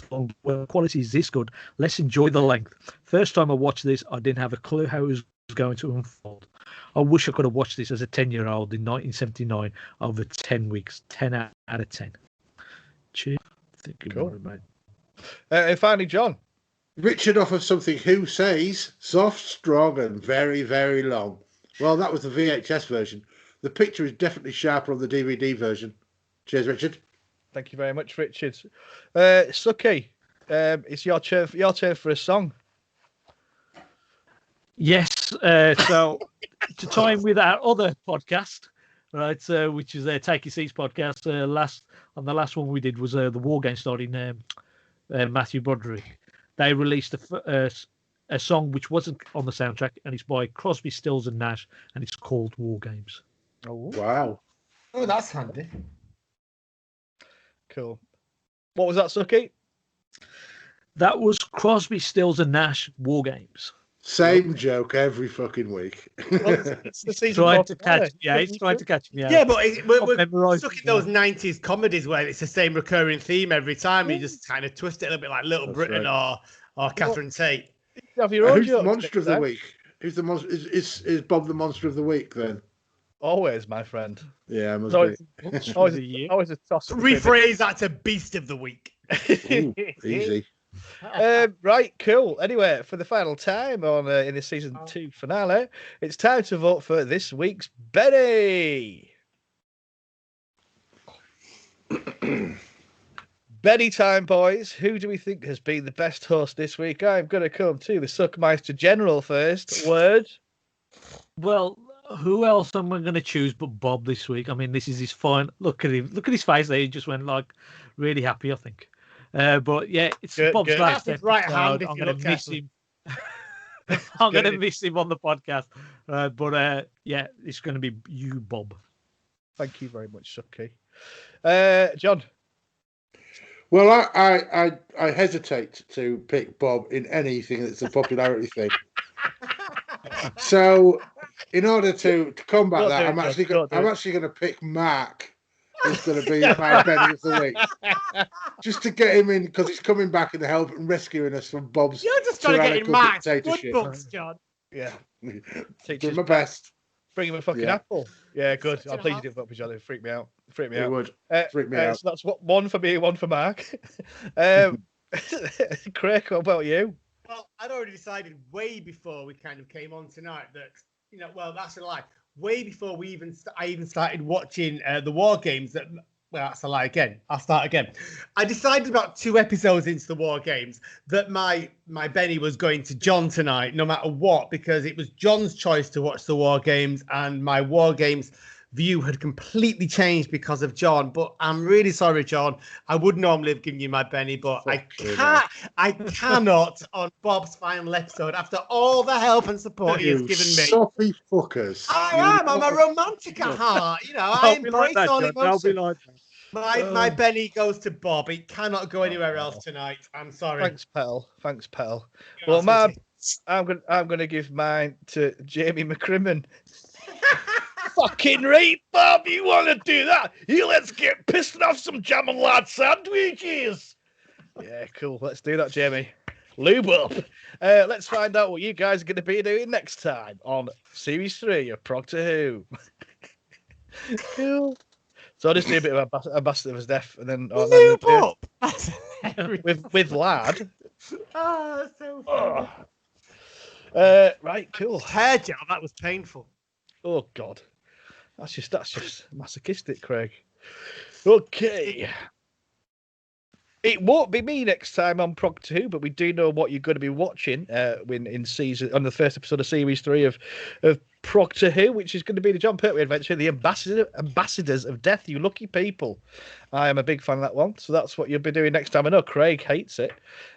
long. Well, quality is this good. Let's enjoy the length. First time I watched this, I didn't have a clue how it was going to unfold. I wish I could have watched this as a 10-year-old in 1979 over 10 weeks. 10 out of 10. Cheers. Thank you very much. And finally, John. Richard offers something Who says soft, strong, and very, very long. Well, that was the VHS version. The picture is definitely sharper on the DVD version. Cheers, Richard. Thank you very much, Richard. Suki, it's your turn for a song. Yes. So to time with our other podcast, right, which is Take Your Seats podcast. The last one we did was the War Game starring Matthew Broderick. They released a song which wasn't on the soundtrack, and it's by Crosby, Stills and Nash, and it's called War Games. Oh, wow. Oh, that's handy. Cool. What was that, Suki? That was Crosby, Stills and Nash, War Games. Same joke every fucking week. It's the season trying to catch, he's trying to catch me out. Yeah, but we're stuck stuck in those 90s comedies where it's the same recurring theme every time. You just kind of twist it a little bit like Little Britain or Catherine Tate. Have your own Who's the jokes monster of the then. week? Who's the monster? Is Bob the monster of the week then? Always, my friend. Yeah, must It's always a toss. Rephrase that to Beast of the Week. be. Ooh, easy. Right, cool. Anyway, for the final time on in the season 2 finale, it's time to vote for this week's Benni. Benni time, boys. Who do we think has been the best host this week? I'm going to come to the Suckmeister General first. Word. Well, who else am I going to choose but Bob this week? I mean, this is his fine. Look at him. Look at his face there. He just went like really happy, I think. But yeah, it's Bob's last That's his right hand. I'm going to miss him. I'm going to miss him on the podcast. But yeah, it's going to be you, Bob. Thank you very much, Sucky. John. Well, I hesitate to pick Bob in anything that's a popularity thing. So, in order to combat that, I'm actually going to pick Mark. Who's going to be my Benni of the week? Just to get him in because he's coming back and help and rescuing us from Bob's. You're just trying to get in Mark's good dictatorship. books, John. Yeah. Do my best. Bring him a fucking apple. Yeah, good. I'm pleased you didn't vote for John. It freaked me out. It would. Freak me out. So that's one for me, one for Mark. Craig, what about you? Well, I'd already decided way before we kind of came on tonight that, well, that's a lie. Way before I even started watching the War Games, that's a lie again. I'll start again. I decided about 2 episodes into the War Games that my Benni was going to John tonight, no matter what, because it was John's choice to watch the War Games, and my War Games view had completely changed because of John. But I'm really sorry, John. I would normally have given you my Benni, but I cannot on Bob's final episode after all the help and support he has given me. Soppy fuckers. I'm a romantic at heart. I embrace all emotions. My Benni goes to Bob. It cannot go anywhere else tonight. I'm sorry. Thanks, pal. Well, I'm gonna give mine to Jamie McCrimmon. Fucking right, Bob. You want to do that? Let's get pissed off some jam and lard sandwiches. Yeah, cool. Let's do that, Jamie. Lube up. Let's find out what you guys are going to be doing next time on Series 3 of Progtor Who. Cool. So I'll just do a bit of a bastard of his death, and then Lube up. with lad. Oh, so funny. Right, cool. Hair gel. That was painful. Oh God. That's just masochistic, Craig. Okay. It won't be me next time on Progtor Who, but we do know what you're going to be watching on the first episode of Series 3 of Progtor Who, which is going to be the John Pertwee adventure, the Ambassadors of Death, you lucky people. I am a big fan of that one, so that's what you'll be doing next time. I know Craig hates it,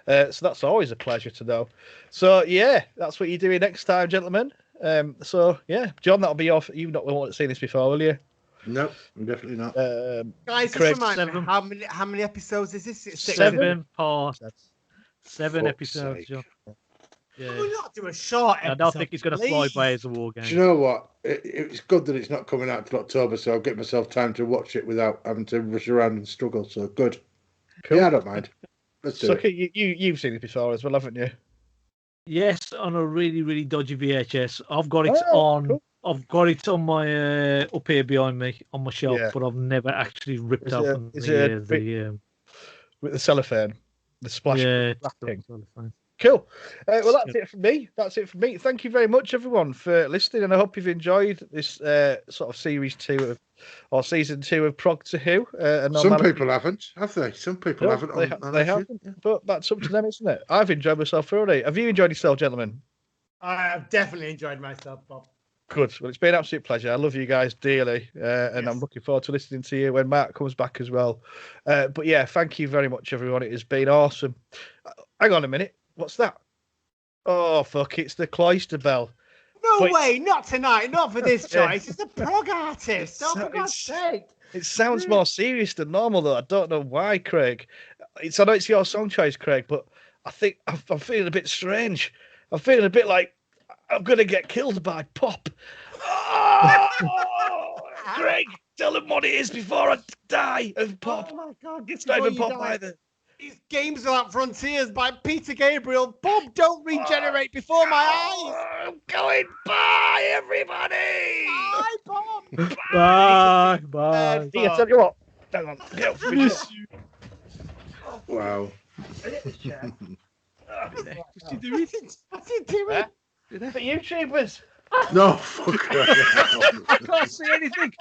so that's always a pleasure to know. So, yeah, that's what you're doing next time, gentlemen. So, yeah, John, that'll be off. You've not seen this before, will you? No, definitely not. Guys, just Craig, remind me, how many episodes is this? It's 7 parts. 7 Fuck's episodes, sake. John. Yeah. We'll not do a short episode. I don't think it's going to fly please. by as a war game. Do you know what? It's good that it's not coming out till October, so I'll get myself time to watch it without having to rush around and struggle. So good. Cool. Yeah, I don't mind. Let's do it. Suky, you've seen it before as well, haven't you? Yes, on a really, really dodgy VHS. I've got it Oh, on. cool. I've got it on my up here behind me on my shelf, Yeah. but I've never actually ripped Is it- open is the With the cellophane, the splash. yeah. wrapping. Fine. Cool. Well, that's it from me. Thank you very much, everyone, for listening, and I hope you've enjoyed this sort of series 2 or season 2 of Progtor Who. Some people haven't, have they? Some people No, haven't. they haven't, but that's up to them, isn't it? I've enjoyed myself thoroughly. Have you enjoyed yourself, gentlemen? I have definitely enjoyed myself, Bob. Good. Well, it's been an absolute pleasure. I love you guys dearly, and Yes. I'm looking forward to listening to you when Mark comes back as well. But yeah, thank you very much, everyone. It has been awesome. Hang on a minute. What's that? Oh, fuck. It's the cloister bell. No Wait. way, not tonight, not for this choice. It's a prog artist. Oh, for God's sake. It sounds more serious than normal, though. I don't know why, Craig. I know it's your song choice, Craig, but I think I'm feeling a bit strange. I'm feeling a bit like I'm going to get killed by Pop. Oh, Craig, tell him what it is before I die of Pop. Oh my God, It's not even before you Pop die. either. These Games Without Frontiers by Peter Gabriel. Bob, don't regenerate before my eyes. I'm going. Bye, everybody. Bye, Bob. Bye. Bye. Yeah, tell you what. Hang on. Get up for me. Wow. What's he doing? What's he doing? For YouTubers. No, fuck. I can't see anything.